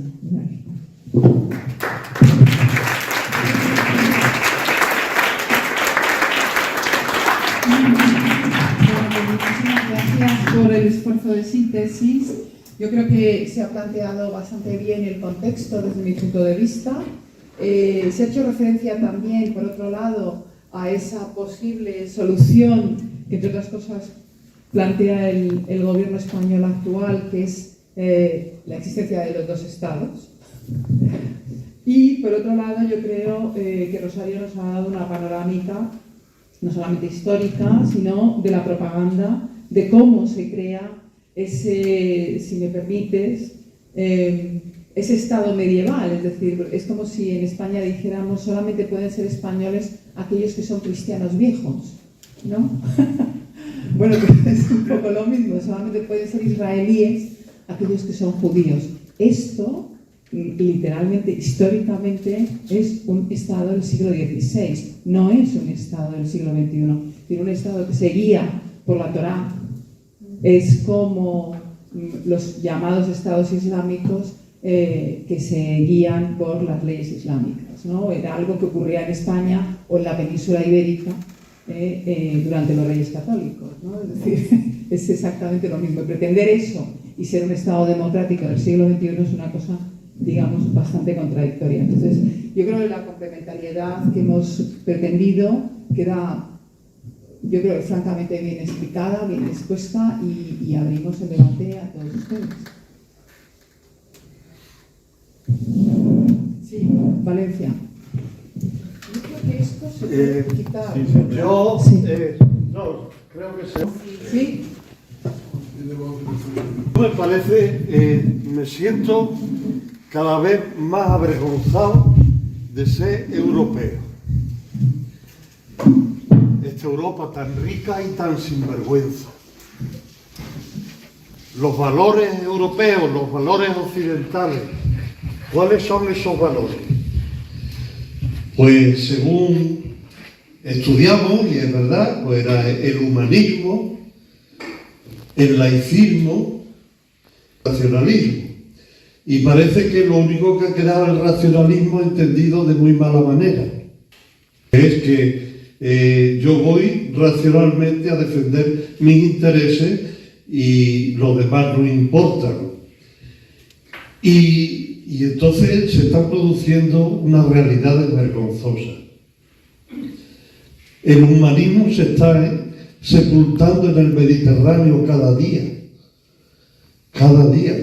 [SPEAKER 2] Muchísimas gracias por el esfuerzo de síntesis. Yo creo que se ha planteado bastante bien el contexto desde mi punto de vista. Se ha hecho referencia también, por otro lado, a esa posible solución que, entre otras cosas, plantea el gobierno español actual, que es la existencia de los dos estados. Y, por otro lado, yo creo que Rosario nos ha dado una panorámica, no solamente histórica, sino de la propaganda, de cómo se crea ese, si me permites, ese estado medieval. Es decir, es como si en España dijéramos solamente pueden ser españoles aquellos que son cristianos viejos, ¿no? Bueno, es un poco lo mismo, solamente pueden ser israelíes aquellos que son judíos. Esto, literalmente, históricamente, es un estado del siglo XVI, no es un estado del siglo XXI. Tiene un estado que se guía por la Torá. Es como los llamados estados islámicos que se guían por las leyes islámicas, ¿no? Era algo que ocurría en España o en la península ibérica durante los reyes católicos, ¿no? Es decir, es exactamente lo mismo. Pretender eso y ser un estado democrático del siglo XXI es una cosa, digamos, bastante contradictoria. Entonces, yo creo que la complementariedad que hemos pretendido queda, yo creo que francamente bien explicada, bien expuesta, y abrimos el debate a todos ustedes. Sí, Valencia. Yo creo que esto se puede quitar.
[SPEAKER 9] Yo
[SPEAKER 4] Sí.
[SPEAKER 9] no, creo que sí.
[SPEAKER 2] Sí.
[SPEAKER 9] Me parece, me siento cada vez más avergonzado de ser europeo. Esta Europa tan rica y tan sinvergüenza. Los valores europeos, los valores occidentales, ¿cuáles son esos valores? Pues según estudiamos, y es verdad, pues era el humanismo, el laicismo, el racionalismo. Y parece que lo único que ha quedado es el racionalismo entendido de muy mala manera. Es que yo voy racionalmente a defender mis intereses y los demás no importan. Y entonces se están produciendo unas realidades vergonzosas. El humanismo se está sepultando en el Mediterráneo cada día,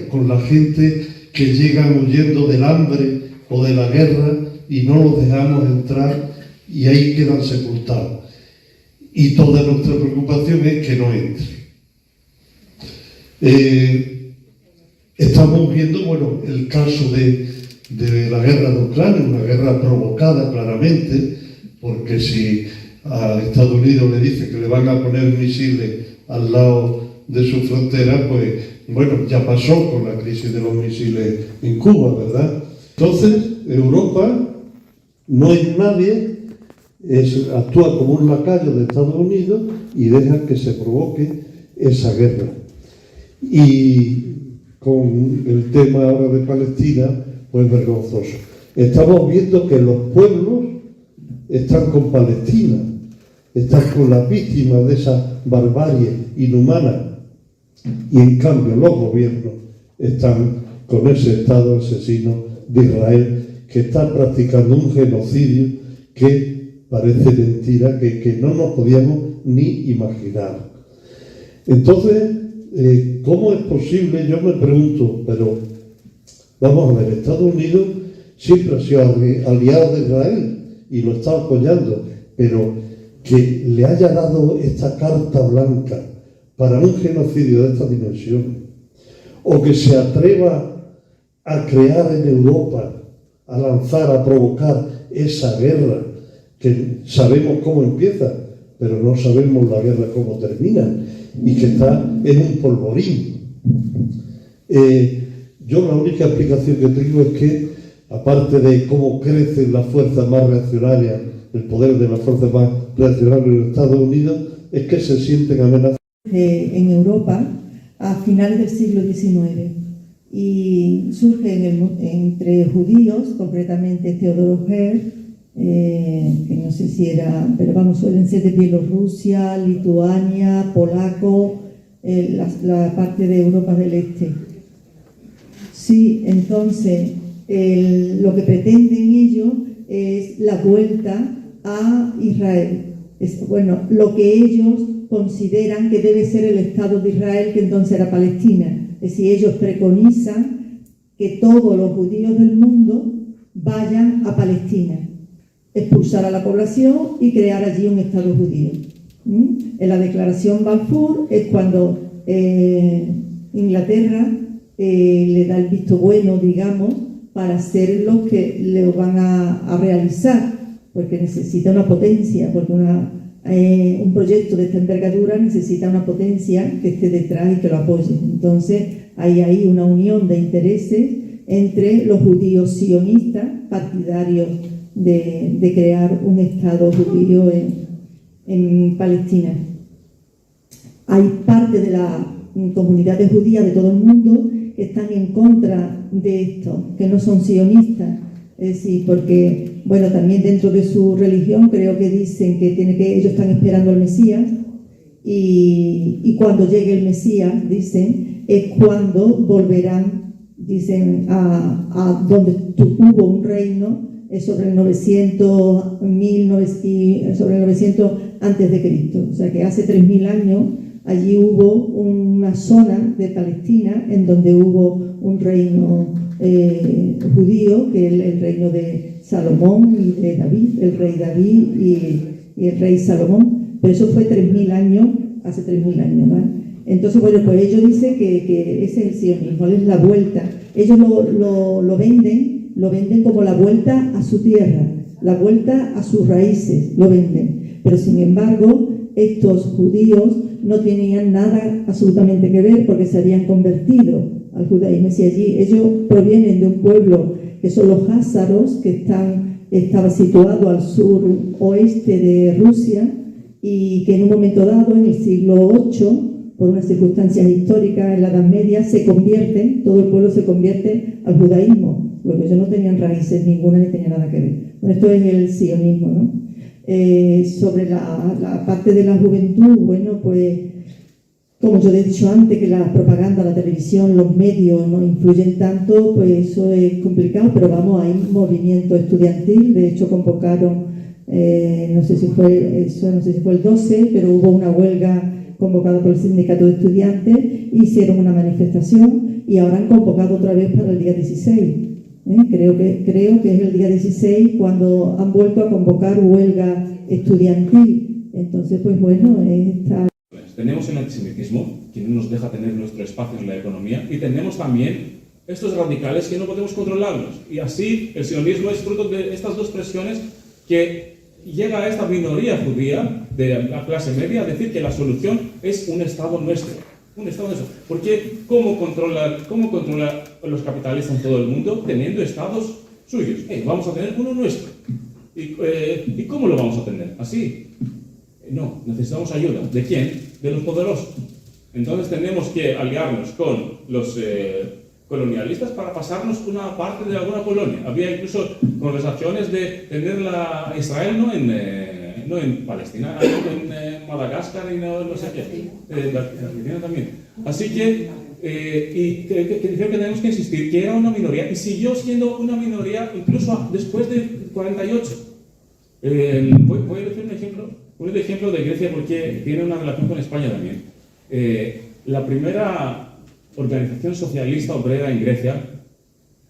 [SPEAKER 9] con la gente que llegan huyendo del hambre o de la guerra y no los dejamos entrar y ahí quedan sepultados. Y toda nuestra preocupación es que no entre. Estamos viendo, bueno, el caso de la guerra de Ucrania, una guerra provocada claramente, porque si a Estados Unidos le dice que le van a poner misiles al lado de su frontera, pues bueno, ya pasó con la crisis de los misiles en Cuba, ¿verdad? Entonces, Europa no es nadie, actúa como un lacayo de Estados Unidos y deja que se provoque esa guerra. Y con el tema ahora de Palestina, pues vergonzoso. Estamos viendo que los pueblos están con Palestina, están con las víctimas de esa barbarie inhumana. Y en cambio los gobiernos están con ese Estado asesino de Israel que está practicando un genocidio que parece mentira, que no nos podíamos ni imaginar. Entonces, ¿cómo es posible? Yo me pregunto, pero vamos a ver, Estados Unidos siempre ha sido aliado de Israel y lo está apoyando, pero que le haya dado esta carta blanca para un genocidio de esta dimensión, o que se atreva a crear en Europa, a lanzar, a provocar esa guerra, que sabemos cómo empieza, pero no sabemos la guerra cómo termina, y que está en un polvorín. Yo la única explicación que tengo es que, aparte de cómo crecen las fuerzas más reaccionarias, el poder de las fuerzas más reaccionarias de Estados Unidos, es que se sienten amenazados.
[SPEAKER 4] En Europa a finales del siglo XIX y surge entre judíos, concretamente Theodor Herz, que no sé si era, pero vamos, suelen ser de Bielorrusia, Lituania, polaco, la parte de Europa del Este. Sí, entonces lo que pretenden ellos es la vuelta a Israel. Bueno, lo que ellos consideran que debe ser el Estado de Israel, que entonces era Palestina. Es decir, ellos preconizan que todos los judíos del mundo vayan a Palestina, expulsar a la población y crear allí un Estado judío. En la declaración Balfour es cuando Inglaterra le da el visto bueno, digamos, para hacer lo que le van a realizar, porque necesita una potencia, porque un proyecto de esta envergadura necesita una potencia que esté detrás y que lo apoye. Entonces hay ahí una unión de intereses entre los judíos sionistas, partidarios de crear un Estado judío en Palestina. Hay parte de la comunidad judía de todo el mundo que están en contra de esto, que no son sionistas. Es decir, porque, bueno, también dentro de su religión creo que dicen que ellos están esperando al Mesías y cuando llegue el Mesías, dicen, es cuando volverán, dicen, a donde hubo un reino sobre el 900 antes de Cristo. O sea que hace 3000 años allí hubo una zona de Palestina en donde hubo un reino judío, que es el reino de Salomón y de David, el rey David y el rey Salomón, pero eso fue 3000 años, hace 3000 años, ¿vale? Entonces, bueno, pues ellos dicen que ese es el sionismo, es la vuelta. Ellos lo venden como la vuelta a su tierra, la vuelta a sus raíces, lo venden. Pero sin embargo, estos judíos no tenían nada absolutamente que ver porque se habían convertido al judaísmo. Y allí ellos provienen de un pueblo que son los házaros, que estaba situado al suroeste de Rusia y que en un momento dado, en el siglo VIII, por unas circunstancias históricas en la Edad Media, todo el pueblo se convierte al judaísmo. Luego ellos no tenían raíces ninguna ni tenían nada que ver. Bueno, esto es el sionismo, ¿no? Sobre la parte de la juventud, bueno, pues como yo he dicho antes, que la propaganda, la televisión, los medios no influyen tanto, pues eso es complicado, pero vamos, hay un movimiento estudiantil. De hecho convocaron, no sé si fue el 12, pero hubo una huelga convocada por el sindicato de estudiantes, hicieron una manifestación y ahora han convocado otra vez para el día 16. Creo que es el día 16 cuando han vuelto a convocar huelga estudiantil. Entonces, pues bueno,
[SPEAKER 3] tenemos el antisemitismo, que no nos deja tener nuestro espacio en la economía, y tenemos también estos radicales que no podemos controlarlos. Y así el sionismo es fruto de estas dos presiones, que llega a esta minoría judía de la clase media a decir que la solución es un Estado nuestro. Un Estado nuestro. Porque ¿cómo controla los capitalistas en todo el mundo teniendo estados suyos? Vamos a tener uno nuestro. ¿Y cómo lo vamos a tener? ¿Así? No, necesitamos ayuda. ¿De quién? De los poderosos. Entonces tenemos que aliarnos con los colonialistas para pasarnos una parte de alguna colonia. Había incluso conversaciones de tener Israel, ¿no?, no en Palestina, en Madagascar y no sé qué, en Argentina también. Así que, y creo que tenemos que insistir que era una minoría y siguió siendo una minoría incluso después de 48. Voy a decir un ejemplo de Grecia porque tiene una relación con España también. La primera organización socialista obrera en Grecia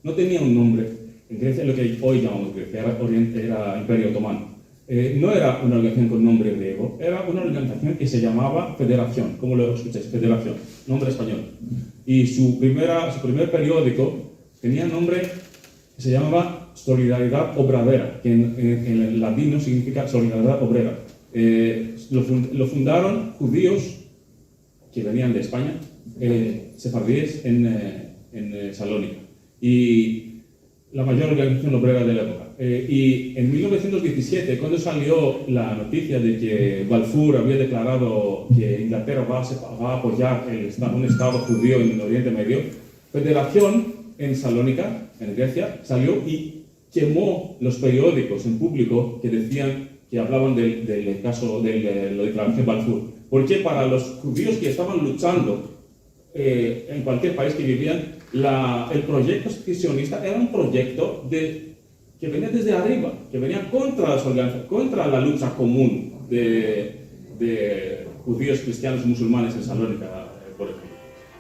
[SPEAKER 3] no tenía un nombre. En Grecia, lo que hoy llamamos Grecia, era Imperio Otomano. No era una organización con nombre griego, era una organización que se llamaba Federación, como lo escucháis, Federación, nombre español. Y su primer periódico tenía nombre que se llamaba Solidaridad Obradera, que en latino significa Solidaridad Obrera. Lo fundaron judíos que venían de España, sefardíes en Salónica. Y la mayor organización obrera de la época. Y en 1917, cuando salió la noticia de que Balfour había declarado que Inglaterra va a apoyar un Estado judío en Oriente Medio, Federación en Salónica, en Grecia, salió y quemó los periódicos en público que decían, que hablaban del caso de la declaración Balfour. Porque para los judíos que estaban luchando en cualquier país que vivían, el proyecto sionista era un proyecto que venía desde arriba, que venía contra la lucha común de judíos, cristianos y musulmanes en Salónica, por ejemplo.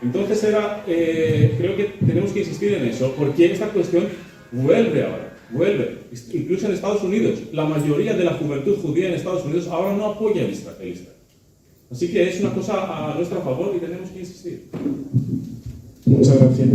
[SPEAKER 3] Entonces creo que tenemos que insistir en eso, porque esta cuestión vuelve ahora, incluso en Estados Unidos. La mayoría de la juventud judía en Estados Unidos ahora no apoya el Islam. Así que es una cosa a nuestro favor y tenemos que insistir.
[SPEAKER 7] Muchas gracias.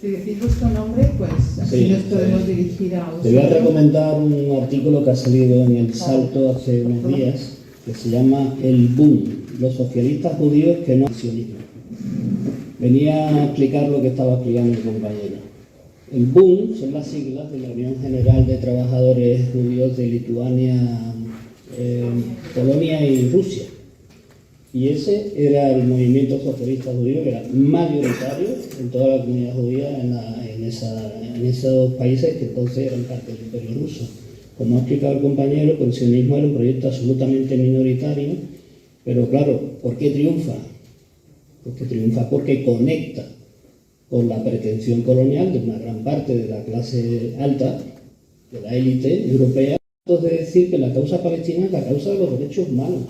[SPEAKER 2] Si decís vuestro nombre, pues así
[SPEAKER 10] Sí,
[SPEAKER 2] nos podemos dirigir a vosotros.
[SPEAKER 10] Te voy a recomendar un artículo que ha salido en El Salto hace unos días, que se llama El Boom, los socialistas judíos que no sionismo. Venía a explicar lo que estaba explicando el compañero. El Boom son las siglas de la Unión General de Trabajadores Judíos de Lituania, Polonia y Rusia. Y ese era el movimiento socialista judío que era mayoritario en toda la comunidad judía en esos países que entonces eran parte del Imperio Ruso. Como ha explicado el compañero, el sionismo era un proyecto absolutamente minoritario, pero claro, ¿por qué triunfa? Porque conecta con la pretensión colonial de una gran parte de la clase alta, de la élite europea, de decir que la causa palestina es la causa de los derechos humanos.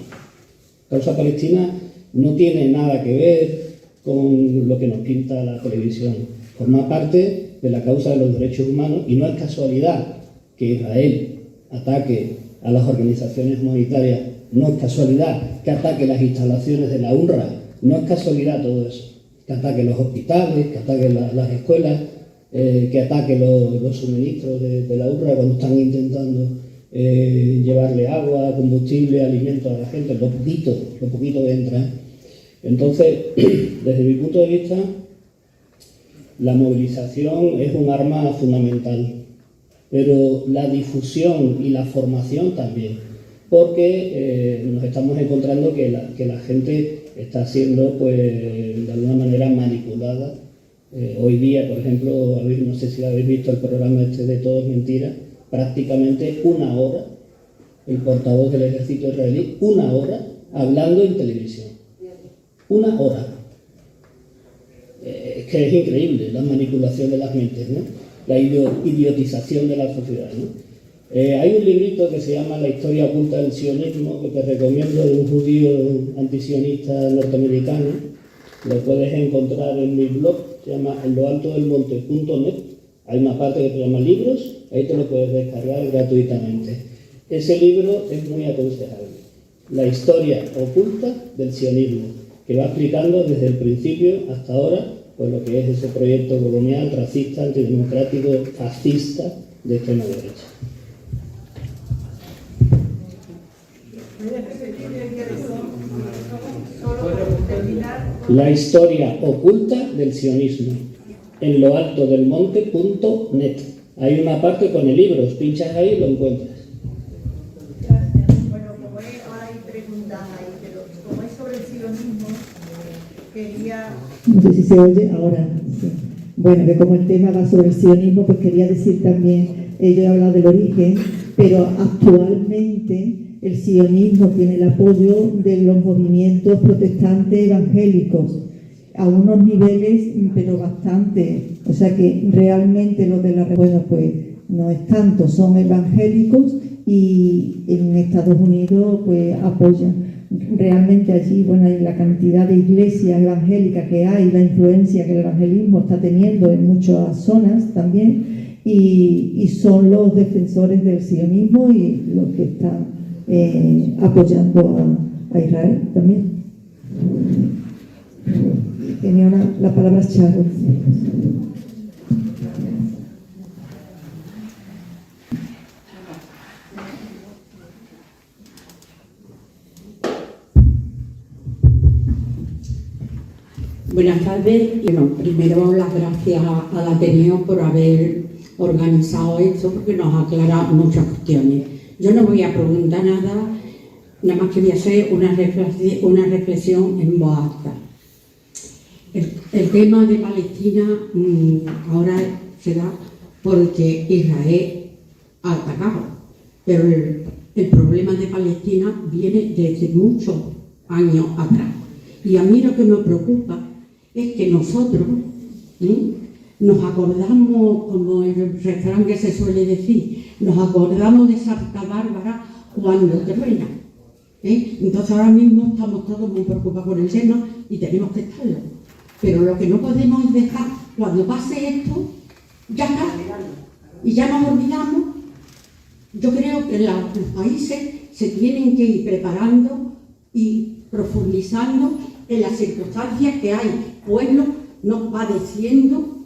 [SPEAKER 10] La causa palestina no tiene nada que ver con lo que nos pinta la televisión. Forma parte de la causa de los derechos humanos y no es casualidad que Israel ataque a las organizaciones humanitarias, no es casualidad que ataque las instalaciones de la UNRWA, no es casualidad todo eso. Que ataque los hospitales, que ataque las escuelas, que ataque los suministros de la UNRWA cuando están intentando llevarle agua, combustible, alimentos a la gente, lo poquito que entra. Entonces, desde mi punto de vista, la movilización es un arma fundamental, pero la difusión y la formación también, porque nos estamos encontrando que la gente está siendo, pues, de alguna manera manipulada. Hoy día, por ejemplo, no sé si habéis visto el programa de Todo es Mentira, prácticamente una hora, el portavoz del ejército israelí, una hora hablando en televisión. Una hora. Es que es increíble la manipulación de las mentes, ¿no? La idiotización de la sociedad, ¿no? Hay un librito que se llama La historia oculta del sionismo, que te recomiendo, de un judío antisionista norteamericano. Lo puedes encontrar en mi blog, se llama enloaltodelmonte.net. Hay una parte que se llama libros, ahí te lo puedes descargar gratuitamente. Ese libro es muy aconsejable. La historia oculta del sionismo, que va explicando desde el principio hasta ahora pues lo que es ese proyecto colonial, racista, antidemocrático, fascista de extrema derecha. La historia oculta del sionismo, en loaltodelmonte.net. Hay una parte con el libro, pinchas ahí y lo encuentras.
[SPEAKER 11] Bueno, como ahora hay preguntas ahí, pero como es sobre el sionismo, quería...
[SPEAKER 4] No sé si se oye ahora. Sí. bueno, que como el tema va sobre el sionismo, pues quería decir también, yo he hablado del origen, pero actualmente el sionismo tiene el apoyo de los movimientos protestantes evangélicos a unos niveles, pero bastante, o sea que realmente los de la bueno, pues no es tanto, son evangélicos y en Estados Unidos pues apoyan. Realmente allí, bueno, hay la cantidad de iglesias evangélicas que hay, la influencia que el evangelismo está teniendo en muchas zonas también, y son los defensores del sionismo y los que están apoyando a Israel también. Tenía la palabra Charo.
[SPEAKER 12] Buenas tardes. Bueno, primero las gracias al Ateneo por haber organizado esto, porque nos aclara muchas cuestiones. Yo no voy a preguntar nada más que voy a hacer una reflexión en voz alta. El tema de Palestina ahora se da porque Israel ha atacado, pero el problema de Palestina viene desde muchos años atrás. Y a mí lo que me preocupa es que nosotros nos acordamos, como en el refrán que se suele decir, nos acordamos de Santa Bárbara cuando termina. Entonces ahora mismo estamos todos muy preocupados por el tema y tenemos que estarlo. Pero lo que no podemos es dejar, cuando pase esto, ya está. Y ya nos olvidamos. Yo creo que los países se tienen que ir preparando y profundizando en las circunstancias que hay. Pueblos no padeciendo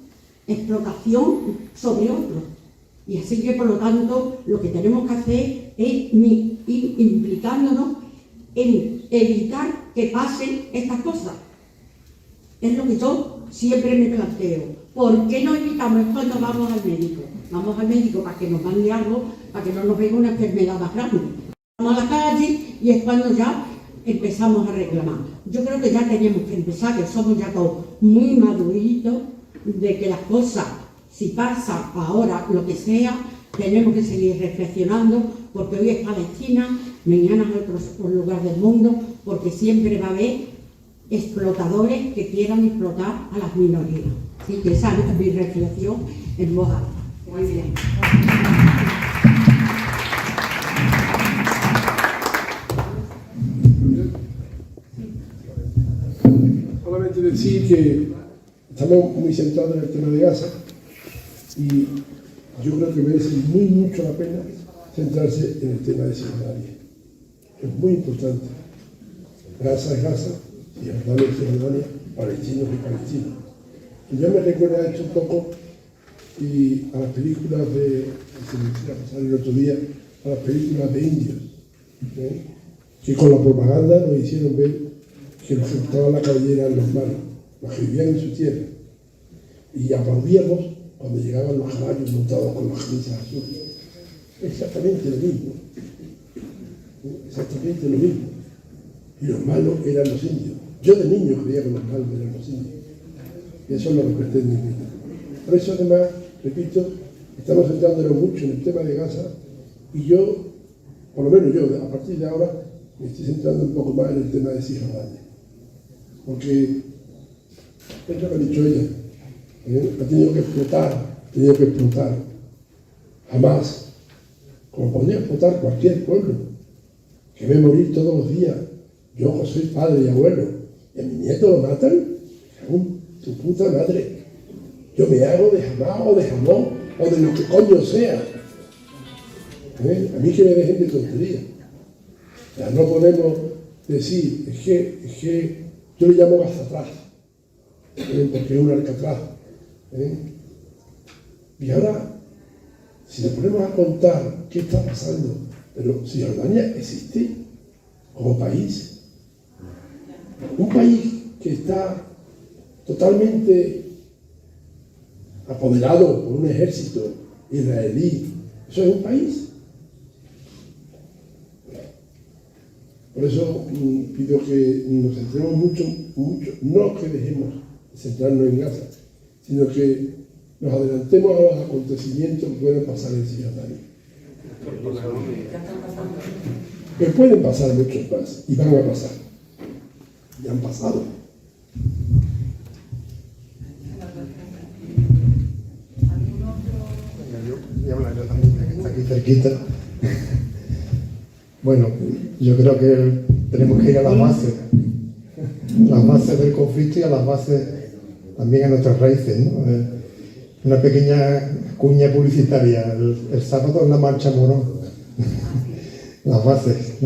[SPEAKER 12] explotación sobre otros. Y así que, por lo tanto, lo que tenemos que hacer es ir implicándonos en evitar que pasen estas cosas. Es lo que yo siempre me planteo. ¿Por qué no evitamos cuando vamos al médico? Vamos al médico para que nos mande algo, para que no nos venga una enfermedad más grande. Vamos a la calle y es cuando ya empezamos a reclamar. Yo creo que ya tenemos que empezar, que somos ya todos muy maduritos, de que las cosas, si pasa ahora lo que sea, tenemos que seguir reflexionando, porque hoy es Palestina, mañana es otro lugar del mundo, porque siempre va a haber explotadores que quieran explotar a las minorías. Así que esa es mi reflexión en voz alta. Muy bien.
[SPEAKER 8] Solamente decir que estamos muy centrados en el tema de Gaza y yo creo que merece mucho la pena centrarse en el tema de Cisjordania. Es muy importante. Gaza es Gaza, Cisjordania es Cisjordania, palestinos y palestinos. Y ya me recuerda esto un poco y a las películas de, se me decía pasar el otro día, a las películas de indios, que con la propaganda nos hicieron ver que los que estaban la cabellera eran los malos, los que vivían en su tierra. Y aplaudíamos cuando llegaban los caballos montados con las camisas azules. Exactamente lo mismo. Exactamente lo mismo. Y los malos eran los indios. Yo de niño creía que los malos eran los indios. Y eso es lo que pretenden. Por eso, además, repito, estamos centrándonos mucho en el tema de Gaza y yo, por lo menos yo, a partir de ahora, me estoy centrando un poco más en el tema de Cisjordania. Porque es lo que ha dicho ella. Ha tenido que explotar. Jamás. Como podría explotar cualquier pueblo, que ve morir todos los días. Yo soy padre y abuelo, y a mi nieto lo matan, según tu puta madre. Yo me hago de jamás o de jamón, o de lo que coño sea. A mí que me dejen de tontería. O sea, no podemos decir, es que yo le llamo Gazatraz, porque es un alcatraz. Y ahora, si nos ponemos a contar qué está pasando, pero si Jordania existe como país, un país que está totalmente apoderado por un ejército israelí, ¿eso es un país? Por eso pido que nos centremos mucho, no que dejemos de centrarnos en Gaza, sino que nos adelantemos a los acontecimientos que pueden pasar en Cisjordania. Que pueden pasar muchos más, y van a pasar. Y han pasado.
[SPEAKER 13] Voy a hablar yo también, que está aquí cerquita. Bueno, yo creo que tenemos que ir a las bases del conflicto y a las bases también a nuestras raíces, ¿no? Una pequeña cuña publicitaria, el sábado en la marcha Morón. Las bases.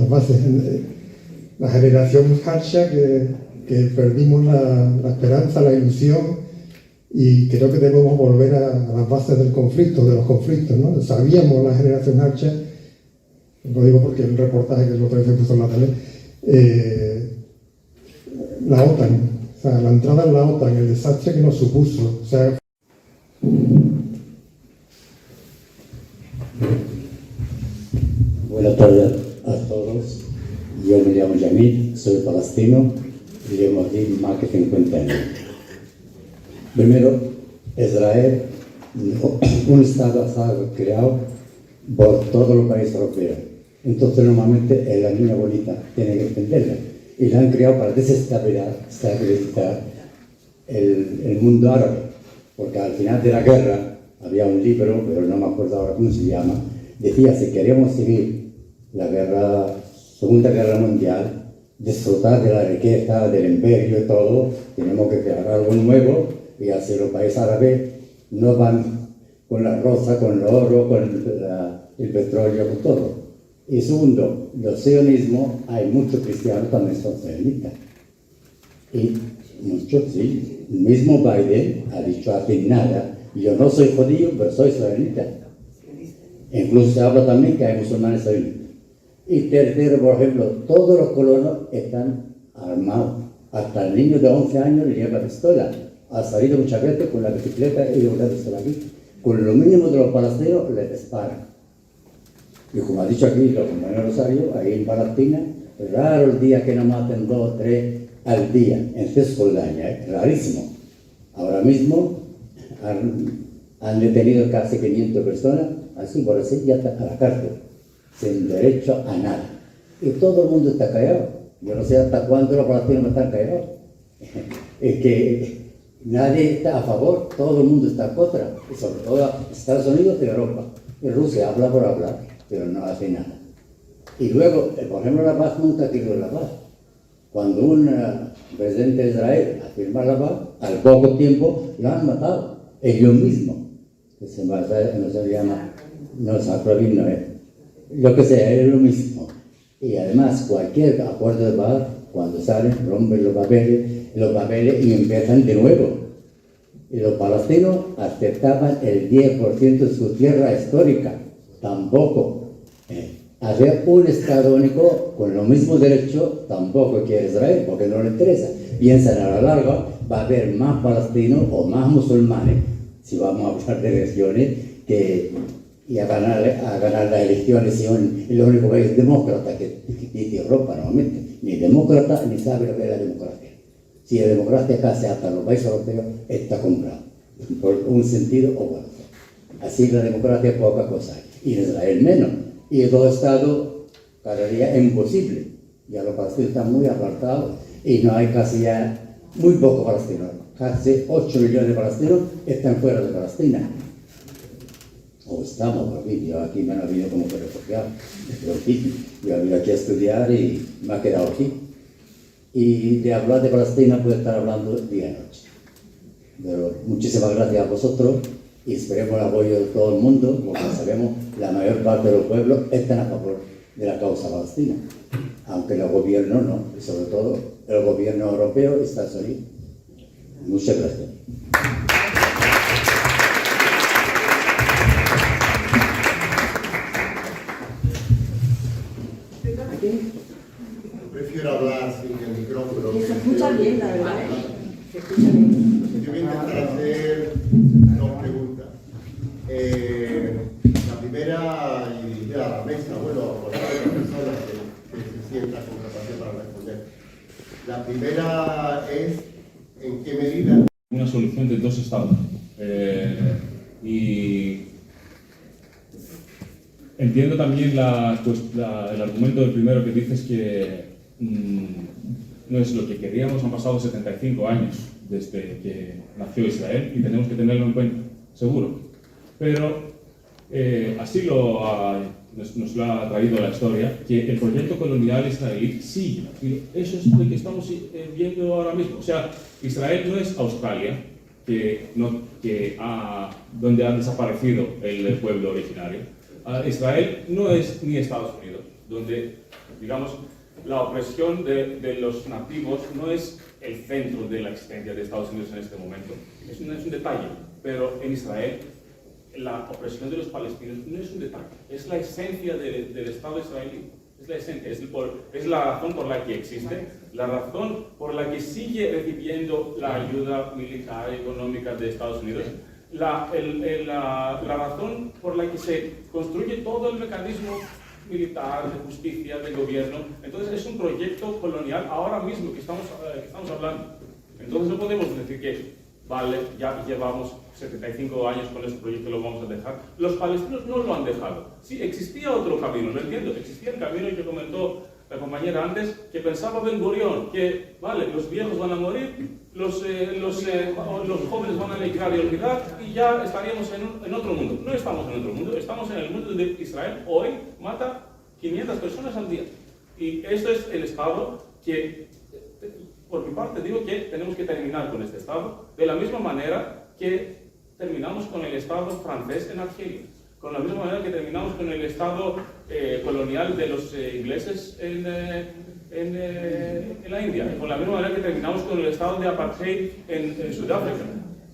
[SPEAKER 13] La generación Harsha que perdimos la esperanza, la ilusión, y creo que debemos volver a las bases del conflicto, de los conflictos, ¿no? Sabíamos la generación Harsha, lo digo porque el reportaje que el otro día se puso en la tele, la OTAN, o sea, la entrada en la OTAN, el desastre que nos supuso, o sea...
[SPEAKER 5] Buenas tardes a todos. Yo me llamo Yamil, soy palestino y llevo aquí más que 50 años. Primero, Israel, un Estado creado por todos los países europeos. Entonces, normalmente, es la niña bonita, tiene que entenderla. Y la han creado para desestabilizar el mundo árabe. Porque al final de la guerra, había un libro, pero no me acuerdo ahora cómo se llama, decía, si queríamos seguir la Segunda Guerra Mundial, disfrutar de la riqueza, del imperio y todo, tenemos que crear algo nuevo, y así los países árabes no van con la rosa, con el oro, con el petróleo, con todo. Y segundo, los sionismos, hay muchos cristianos también son sionistas. Y muchos, sí. El mismo Biden ha dicho hace nada, yo no soy judío, pero soy sionista. Incluso se habla también que hay musulmanes sionistas. Y tercero, por ejemplo, todos los colonos están armados. Hasta el niño de 11 años le lleva pistola. Ha salido muchas veces con la bicicleta y una pistola aquí. Con lo mínimo de los palestinos les disparan. Y como ha dicho aquí los compañeros Rosario, ahí en Palestina, raro el día que no maten 2 o 3 al día en Cisjordania, rarísimo. Ahora mismo han detenido casi 500 personas, así por así, ya está a la cárcel, sin derecho a nada. Y todo el mundo está callado. Yo no sé hasta cuándo los palestinos están callados. Es que nadie está a favor, todo el mundo está contra, y sobre todo Estados Unidos y Europa. Y Rusia habla por hablar, pero no hace nada. Y luego, por ejemplo, la paz nunca quiso la paz. Cuando un presidente de Israel afirma la paz, al poco tiempo lo han matado, ellos mismos. Que no se llama, no es Rabin, no es. Lo que sea, es lo mismo. Y además, cualquier acuerdo de paz, cuando salen, rompen los papeles y empiezan de nuevo. Y los palestinos aceptaban el 10% de su tierra histórica. Tampoco. Hacer un Estado único con los mismos derechos tampoco quiere Israel, porque no le interesa. Piensan a la larga, va a haber más palestinos o más musulmanes, si vamos a hablar de elecciones, y a ganar las elecciones si el único país demócrata que dice Europa normalmente. Ni demócrata ni sabe lo que es la democracia. Si la democracia casi hasta los países europeos está comprado, por un sentido o por otro. Así la democracia es poca cosa, y en Israel menos. Y el dos estados cada día es imposible. Ya los palestinos están muy apartados y no hay casi ya muy pocos palestinos. Casi 8 millones de palestinos están fuera de Palestina. O estamos, porque yo aquí me han venido como refugiado. Yo he venido aquí a estudiar y me he quedado aquí. Y de hablar de Palestina puedo estar hablando día y noche. Pero muchísimas gracias a vosotros y esperemos el apoyo de todo el mundo, porque sabemos la mayor parte de los pueblos están a favor de la causa palestina, aunque los gobiernos no, y sobre todo el gobierno europeo y Estados Unidos. Muchas gracias.
[SPEAKER 14] Prefiero hablar sin el micrófono.
[SPEAKER 11] Se escucha bien, la verdad. Se escucha bien.
[SPEAKER 14] Yo voy a intentar hacer 2 preguntas. La primera, y a la mesa, bueno, por las personas que se sientan con capacidad para responder. La primera es, ¿en qué medida?
[SPEAKER 3] Una solución de 2 estados. Y entiendo también el argumento del primero que dices que no es lo que queríamos, han pasado 75 años desde que nació Israel y tenemos que tenerlo en cuenta, seguro. Pero así nos lo ha traído la historia, que el proyecto colonial israelí sigue. Y eso es lo que estamos viendo ahora mismo. O sea, Israel no es Australia, donde ha desaparecido el pueblo originario. Israel no es ni Estados Unidos, donde, digamos, la opresión de los nativos no es el centro de la existencia de Estados Unidos en este momento. Es un detalle, pero en Israel la opresión de los palestinos no es un detalle, es la esencia del Estado israelí. Es la esencia, es la razón por la que existe, la razón por la que sigue recibiendo la ayuda militar y económica de Estados Unidos, la razón por la que se construye todo el mecanismo militar, de justicia, de gobierno. Entonces es un proyecto colonial ahora mismo que estamos hablando. Entonces no podemos decir que, vale, ya llevamos 75 años con ese proyecto y lo vamos a dejar. Los palestinos no lo han dejado. Sí, existía otro camino, lo entiendo. Existía el camino que comentó la compañera antes, que pensaba Ben Gurión, que, vale, los viejos van a morir, los jóvenes van a emigrar y olvidar, y ya estaríamos en otro mundo. No estamos en otro mundo, estamos en el mundo donde Israel hoy mata 500 personas al día. Y esto es el Estado que, por mi parte, digo que tenemos que terminar con este Estado, de la misma manera que terminamos con el Estado francés en Argelia, con la misma manera que terminamos con el Estado colonial de los ingleses en la India, con la misma manera que terminamos con el Estado de apartheid en Sudáfrica.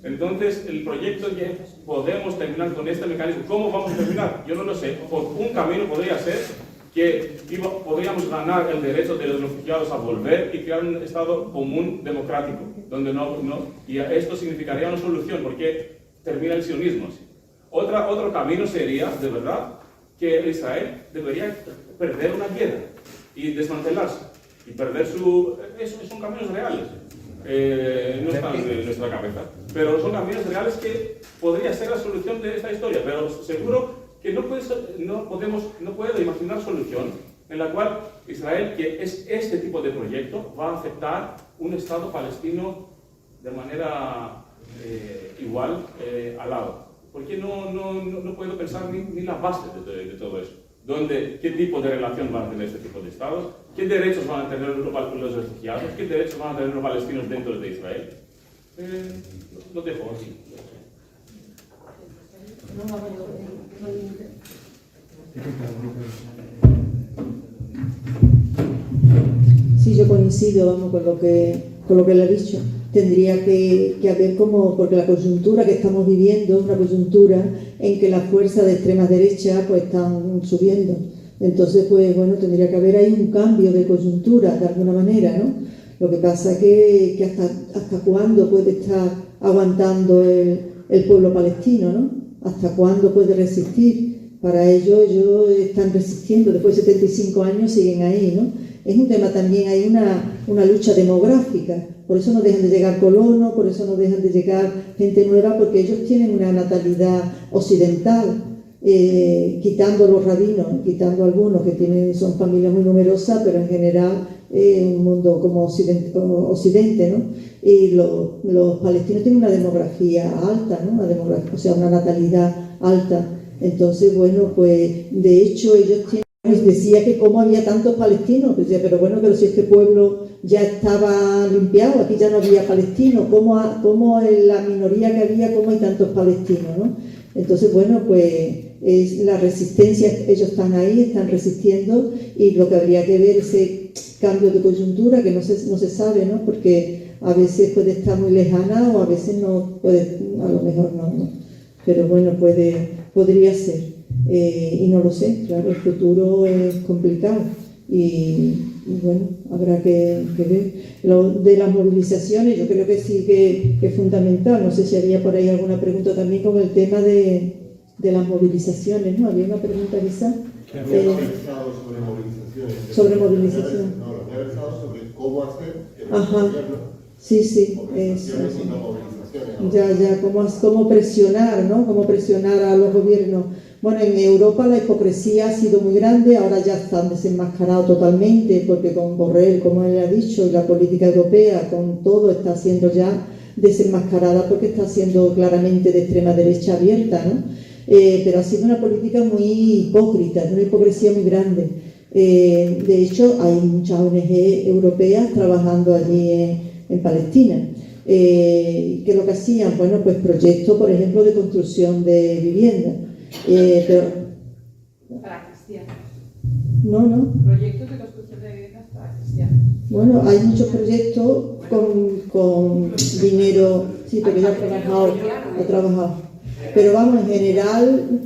[SPEAKER 3] Entonces, el proyecto que podemos terminar con este mecanismo, ¿cómo vamos a terminar? Yo no lo sé. Por un camino podría ser que podríamos ganar el derecho de los refugiados a volver y crear un Estado común democrático, donde y esto significaría una solución, porque termina el sionismo. Otro camino sería, de verdad, que Israel debería perder una guerra y desmantelarse, y perder son caminos reales. No están en nuestra cabeza, pero son caminos reales que podría ser la solución de esta historia, pero seguro que no puedo imaginar solución en la cual Israel, que es este tipo de proyecto, va a aceptar un Estado palestino de manera igual al lado. Porque no puedo pensar ni la base de todo eso. ¿Qué tipo de relación van a tener este tipo de estados? ¿Qué derechos van a tener los refugiados? ¿Qué derechos van a tener los palestinos dentro de Israel? Lo dejo así.
[SPEAKER 4] Sí, yo coincido, vamos, con lo que le ha dicho. Tendría que haber porque la coyuntura que estamos viviendo es una coyuntura en que las fuerzas de extrema derecha pues están subiendo. Entonces, pues bueno, tendría que haber ahí un cambio de coyuntura de alguna manera, ¿no? Lo que pasa que hasta cuándo puede estar aguantando el pueblo palestino, ¿no? ¿Hasta cuándo puede resistir? Para ellos están resistiendo, después de 75 años siguen ahí, ¿no? Es un tema también, hay una lucha demográfica, por eso no dejan de llegar colonos, por eso no dejan de llegar gente nueva, porque ellos tienen una natalidad occidental, quitando los rabinos, quitando algunos que son familias muy numerosas, pero en general un mundo como occidente, ¿no? Y los palestinos tienen una demografía alta, ¿no? Una natalidad alta. Entonces, bueno, pues de hecho ellos decía que cómo había tantos palestinos, pues decía, pero si este pueblo ya estaba limpiado, aquí ya no había palestinos, ¿cómo en la minoría que había, cómo hay tantos palestinos, ¿no? Entonces, bueno, pues es la resistencia, ellos están ahí, están resistiendo, y lo que habría que ver ese cambio de coyuntura que no se sabe, ¿no? Porque a veces puede estar muy lejana o a veces no puede, a lo mejor no. Pero bueno, podría ser. Y no lo sé, claro, el futuro es complicado y bueno, habrá que ver. Lo de las movilizaciones yo creo que sí que es fundamental. No sé si había por ahí alguna pregunta también con el tema de las movilizaciones, ¿no? ¿Había una pregunta quizá?
[SPEAKER 14] No había versado sobre movilizaciones.
[SPEAKER 4] Sobre movilización.
[SPEAKER 14] No, había versado sobre cómo hacer que
[SPEAKER 4] Ajá.
[SPEAKER 14] gobierno
[SPEAKER 4] Sí,
[SPEAKER 14] movilizaciones y no movilizaciones. manifestaciones.
[SPEAKER 4] Cómo presionar, ¿no? Cómo presionar a los gobiernos. Bueno, en Europa la hipocresía ha sido muy grande, ahora ya están desenmascarados totalmente, porque con Borrell, como él ha dicho, y la política europea, con todo, está siendo ya desenmascarada porque está siendo claramente de extrema derecha abierta, ¿no? Pero ha sido una política muy hipócrita, una hipocresía muy grande. De hecho, hay muchas ONG europeas trabajando allí en Palestina. ¿Qué es lo que hacían? Bueno, pues proyectos, por ejemplo, de construcción de viviendas.
[SPEAKER 6] Para cristianos.
[SPEAKER 4] No.
[SPEAKER 6] Proyectos de construcción de viviendas para cristianos.
[SPEAKER 4] Bueno, hay muchos proyectos con dinero, sí, porque ya he trabajado. Pero vamos, en general,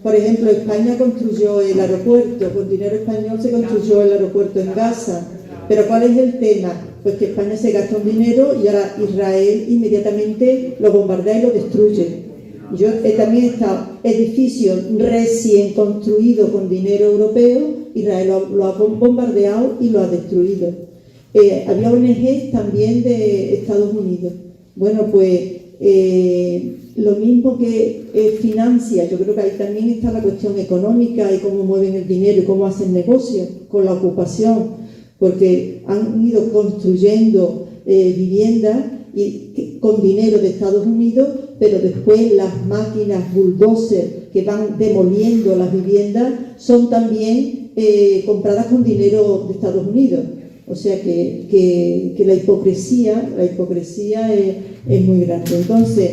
[SPEAKER 4] por ejemplo, España construyó el aeropuerto, con dinero español se construyó el aeropuerto en Gaza. Pero ¿cuál es el tema? Pues que España se gasta un dinero y ahora Israel inmediatamente lo bombardea y lo destruye. Yo también he estado edificios recién construidos con dinero europeo, Israel lo ha bombardeado y lo ha destruido. Había ONGs también de Estados Unidos. Bueno, pues lo mismo que financia, yo creo que ahí también está la cuestión económica y cómo mueven el dinero y cómo hacen negocios con la ocupación, porque han ido construyendo viviendas con dinero de Estados Unidos, pero después las máquinas bulldozer que van demoliendo las viviendas son también compradas con dinero de Estados Unidos. O sea que la hipocresía es muy grande. Entonces,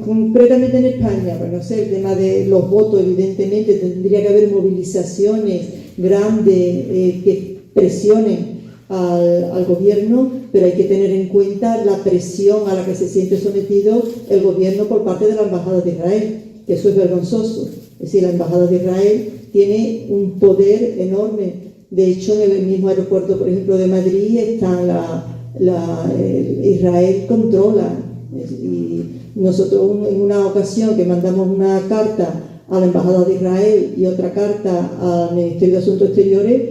[SPEAKER 4] concretamente en España, bueno, sé, el tema de los votos, evidentemente tendría que haber movilizaciones grandes que presionen al gobierno, pero hay que tener en cuenta la presión a la que se siente sometido el gobierno por parte de la Embajada de Israel, que eso es vergonzoso. Es decir, la Embajada de Israel tiene un poder enorme. De hecho, en el mismo aeropuerto, por ejemplo, de Madrid, está Israel controla. Y nosotros en una ocasión que mandamos una carta a la Embajada de Israel y otra carta al Ministerio de Asuntos Exteriores,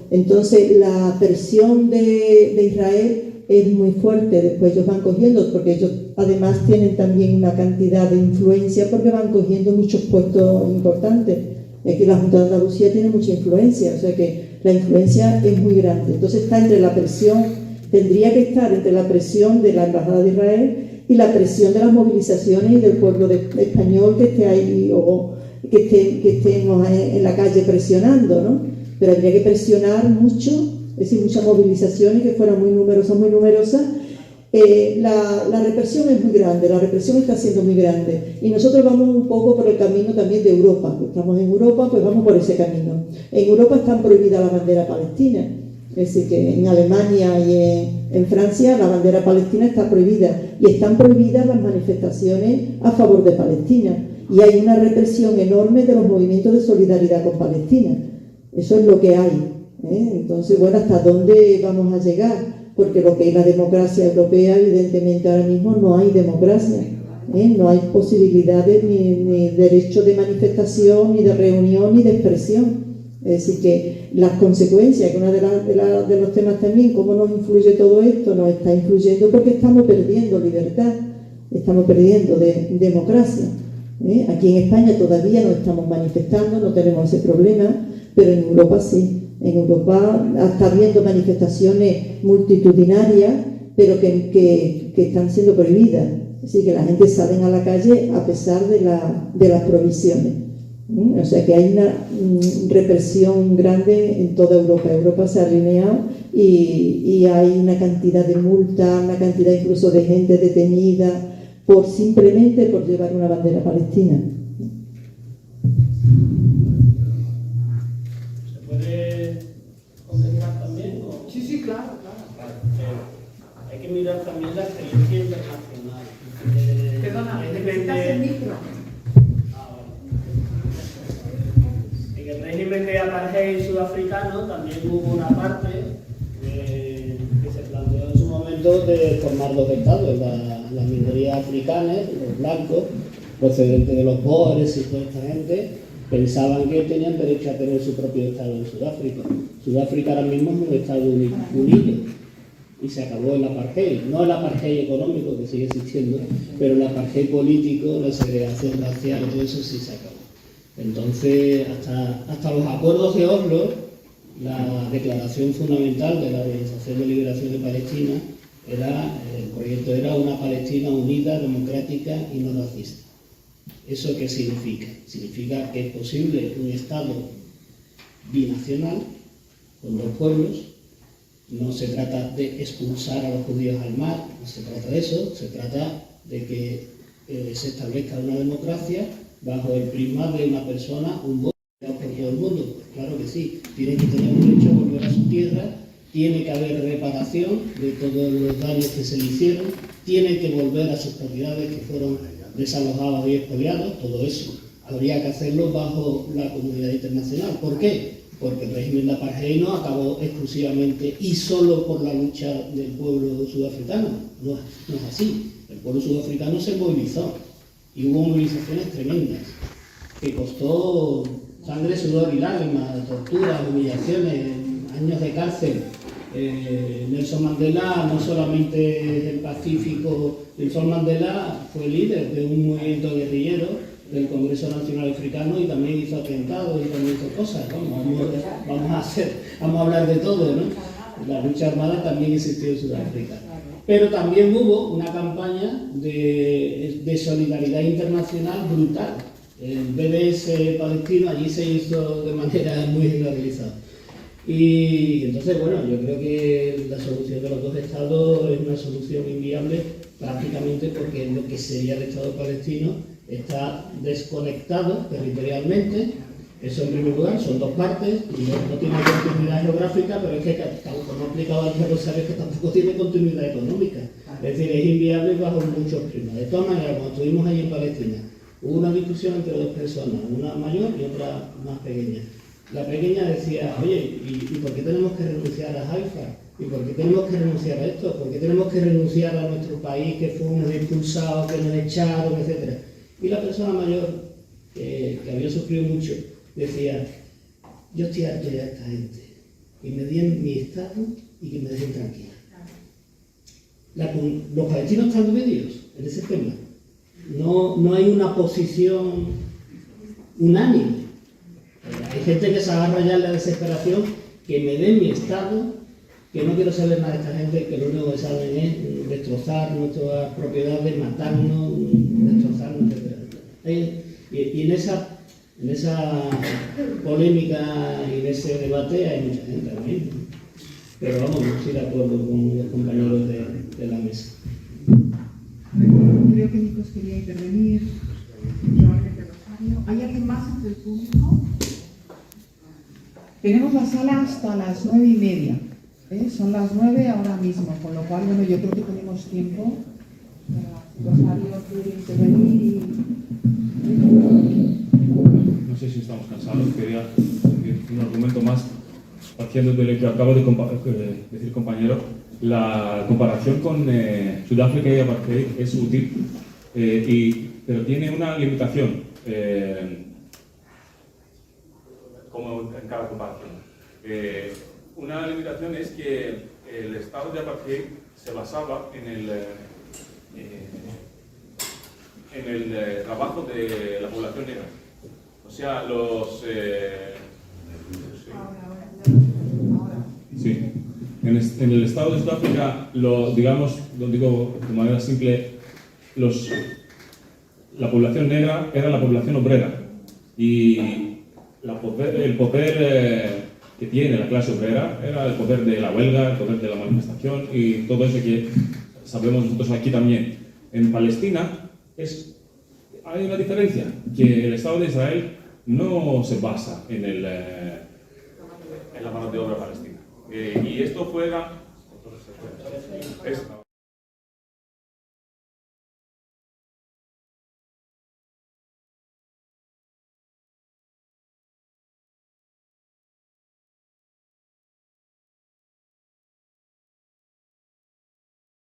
[SPEAKER 4] entonces la presión de Israel es muy fuerte. Después ellos van cogiendo, porque ellos además tienen también una cantidad de influencia, porque van cogiendo muchos puestos importantes. Aquí la Junta de Andalucía tiene mucha influencia, o sea que la influencia es muy grande. Entonces está entre la presión, tendría que estar entre la presión de la Embajada de Israel y la presión de las movilizaciones y del pueblo español que esté ahí, o que estemos en la calle presionando, ¿no? Pero habría que presionar mucho, es decir, muchas movilizaciones que fueran muy numerosas. La represión es muy grande, la represión está siendo muy grande, y nosotros vamos un poco por el camino también de Europa. Estamos en Europa, pues vamos por ese camino. En Europa están prohibidas la bandera palestina, es decir, que en Alemania y en Francia la bandera palestina está prohibida, y están prohibidas las manifestaciones a favor de Palestina, y hay una represión enorme de los movimientos de solidaridad con Palestina. Eso es lo que hay, ¿eh? Entonces, bueno, ¿hasta dónde vamos a llegar? Porque lo que es la democracia europea, evidentemente ahora mismo no hay democracia, ¿eh? No hay posibilidades ni derecho de manifestación, ni de reunión, ni de expresión. Es decir, que las consecuencias, que uno de los temas también, cómo nos influye todo esto, nos está influyendo porque estamos perdiendo libertad, estamos perdiendo democracia, ¿eh? Aquí en España todavía no estamos manifestando, no tenemos ese problema, pero en Europa sí. En Europa está habiendo manifestaciones multitudinarias, pero que están siendo prohibidas. Así que la gente sale a la calle a pesar de las prohibiciones. O sea que hay una represión grande en toda Europa. Europa se ha alineado y hay una cantidad de multas, una cantidad incluso de gente detenida simplemente por llevar una bandera palestina.
[SPEAKER 6] Sí, claro.
[SPEAKER 15] Hay que mirar también la experiencia internacional.
[SPEAKER 6] Perdona, ¿necesitas el micro?
[SPEAKER 15] En el régimen de apartheid sudafricano también hubo una parte que se planteó en su momento de formar dos estados, las minorías africanas, los blancos, procedentes de los Boers y toda esta gente, pensaban que tenían derecho a tener su propio estado en Sudáfrica. Sudáfrica ahora mismo es un estado unido.
[SPEAKER 10] y se acabó el apartheid. No el apartheid económico, que sigue existiendo, pero el apartheid político, la segregación racial, todo eso sí se acabó. Entonces, hasta los acuerdos de Oslo, la declaración fundamental de la Organización de Liberación de Palestina, el proyecto era una Palestina unida, democrática y no racista. ¿Eso qué significa? Significa que es posible un Estado binacional, con dos pueblos. No se trata de expulsar a los judíos al mar, no se trata de eso, se trata de que se establezca una democracia bajo el prisma de una persona, un voto por todo el mundo. Claro que sí, tiene que tener derecho a volver a su tierra, tiene que haber reparación de todos los daños que se le hicieron, tiene que volver a sus propiedades que fueron desalojadas y expoliadas, todo eso habría que hacerlo bajo la comunidad internacional. ¿Por qué? Porque el régimen de apartheid no acabó exclusivamente y solo por la lucha del pueblo sudafricano. No es así. El pueblo sudafricano se movilizó y hubo movilizaciones tremendas que costó sangre, sudor y lágrimas, torturas, humillaciones, años de cárcel. Nelson Mandela no solamente el pacífico, Nelson Mandela fue líder de un movimiento guerrillero del Congreso Nacional Africano y también hizo atentados y también hizo cosas. Vamos a hablar de todo, ¿no? La lucha armada también existió en Sudáfrica. Pero también hubo una campaña de solidaridad internacional brutal. El BDS palestino allí se hizo de manera muy generalizada. Y entonces, bueno, yo creo que la solución de los dos estados es una solución inviable prácticamente porque lo que sería el Estado palestino está desconectado territorialmente. Eso en primer lugar, son dos partes y no tiene continuidad geográfica, pero es que, como ha explicado Ángel Rosario, es que tampoco tiene continuidad económica. Es decir, es inviable bajo muchos prismas. De todas maneras, cuando estuvimos allí en Palestina, hubo una discusión entre dos personas, una mayor y otra más pequeña. La pequeña decía, oye, ¿y por qué tenemos que renunciar a Haifa? ¿Y por qué tenemos que renunciar a esto? ¿Por qué tenemos que renunciar a nuestro país que fuimos expulsados, que nos echaron, etcétera? Y la persona mayor, que había sufrido mucho, decía, yo estoy harto ya de esta gente, que me den mi estado y que me dejen tranquila. Los palestinos están divididos en ese tema. No hay una posición unánime. Hay gente que se agarra ya en la desesperación, que me den mi estado, que no quiero saber nada de esta gente, que lo único que saben es destrozar nuestras propiedades, matarnos, destrozarnos, etc. Y en esa polémica y en ese debate hay mucha gente también. Pero vamos, no estoy de acuerdo con los compañeros de la mesa.
[SPEAKER 2] Creo que Nikos quería intervenir. ¿Hay alguien más entre el público? Tenemos la sala hasta las 9:30. Son las 9 ahora mismo, con lo cual, bueno, yo creo que tenemos tiempo para Rosario quiere intervenir
[SPEAKER 3] No sé si estamos cansados, quería decir un argumento más, partiendo de lo que acabo de decir, compañero. La comparación con Sudáfrica y apartheid es útil, pero tiene una limitación, como en cada comparación. Una limitación es que el estado de apartheid se basaba en el trabajo de la población negra. O sea, sí. En el estado de Sudáfrica, digamos, lo digo de manera simple, la población negra era la población obrera y el poder que tiene la clase obrera era el poder de la huelga, el poder de la manifestación y todo eso que sabemos nosotros aquí también. En Palestina hay una diferencia, que el Estado de Israel no se basa en la mano de obra palestina. Y esto fuera...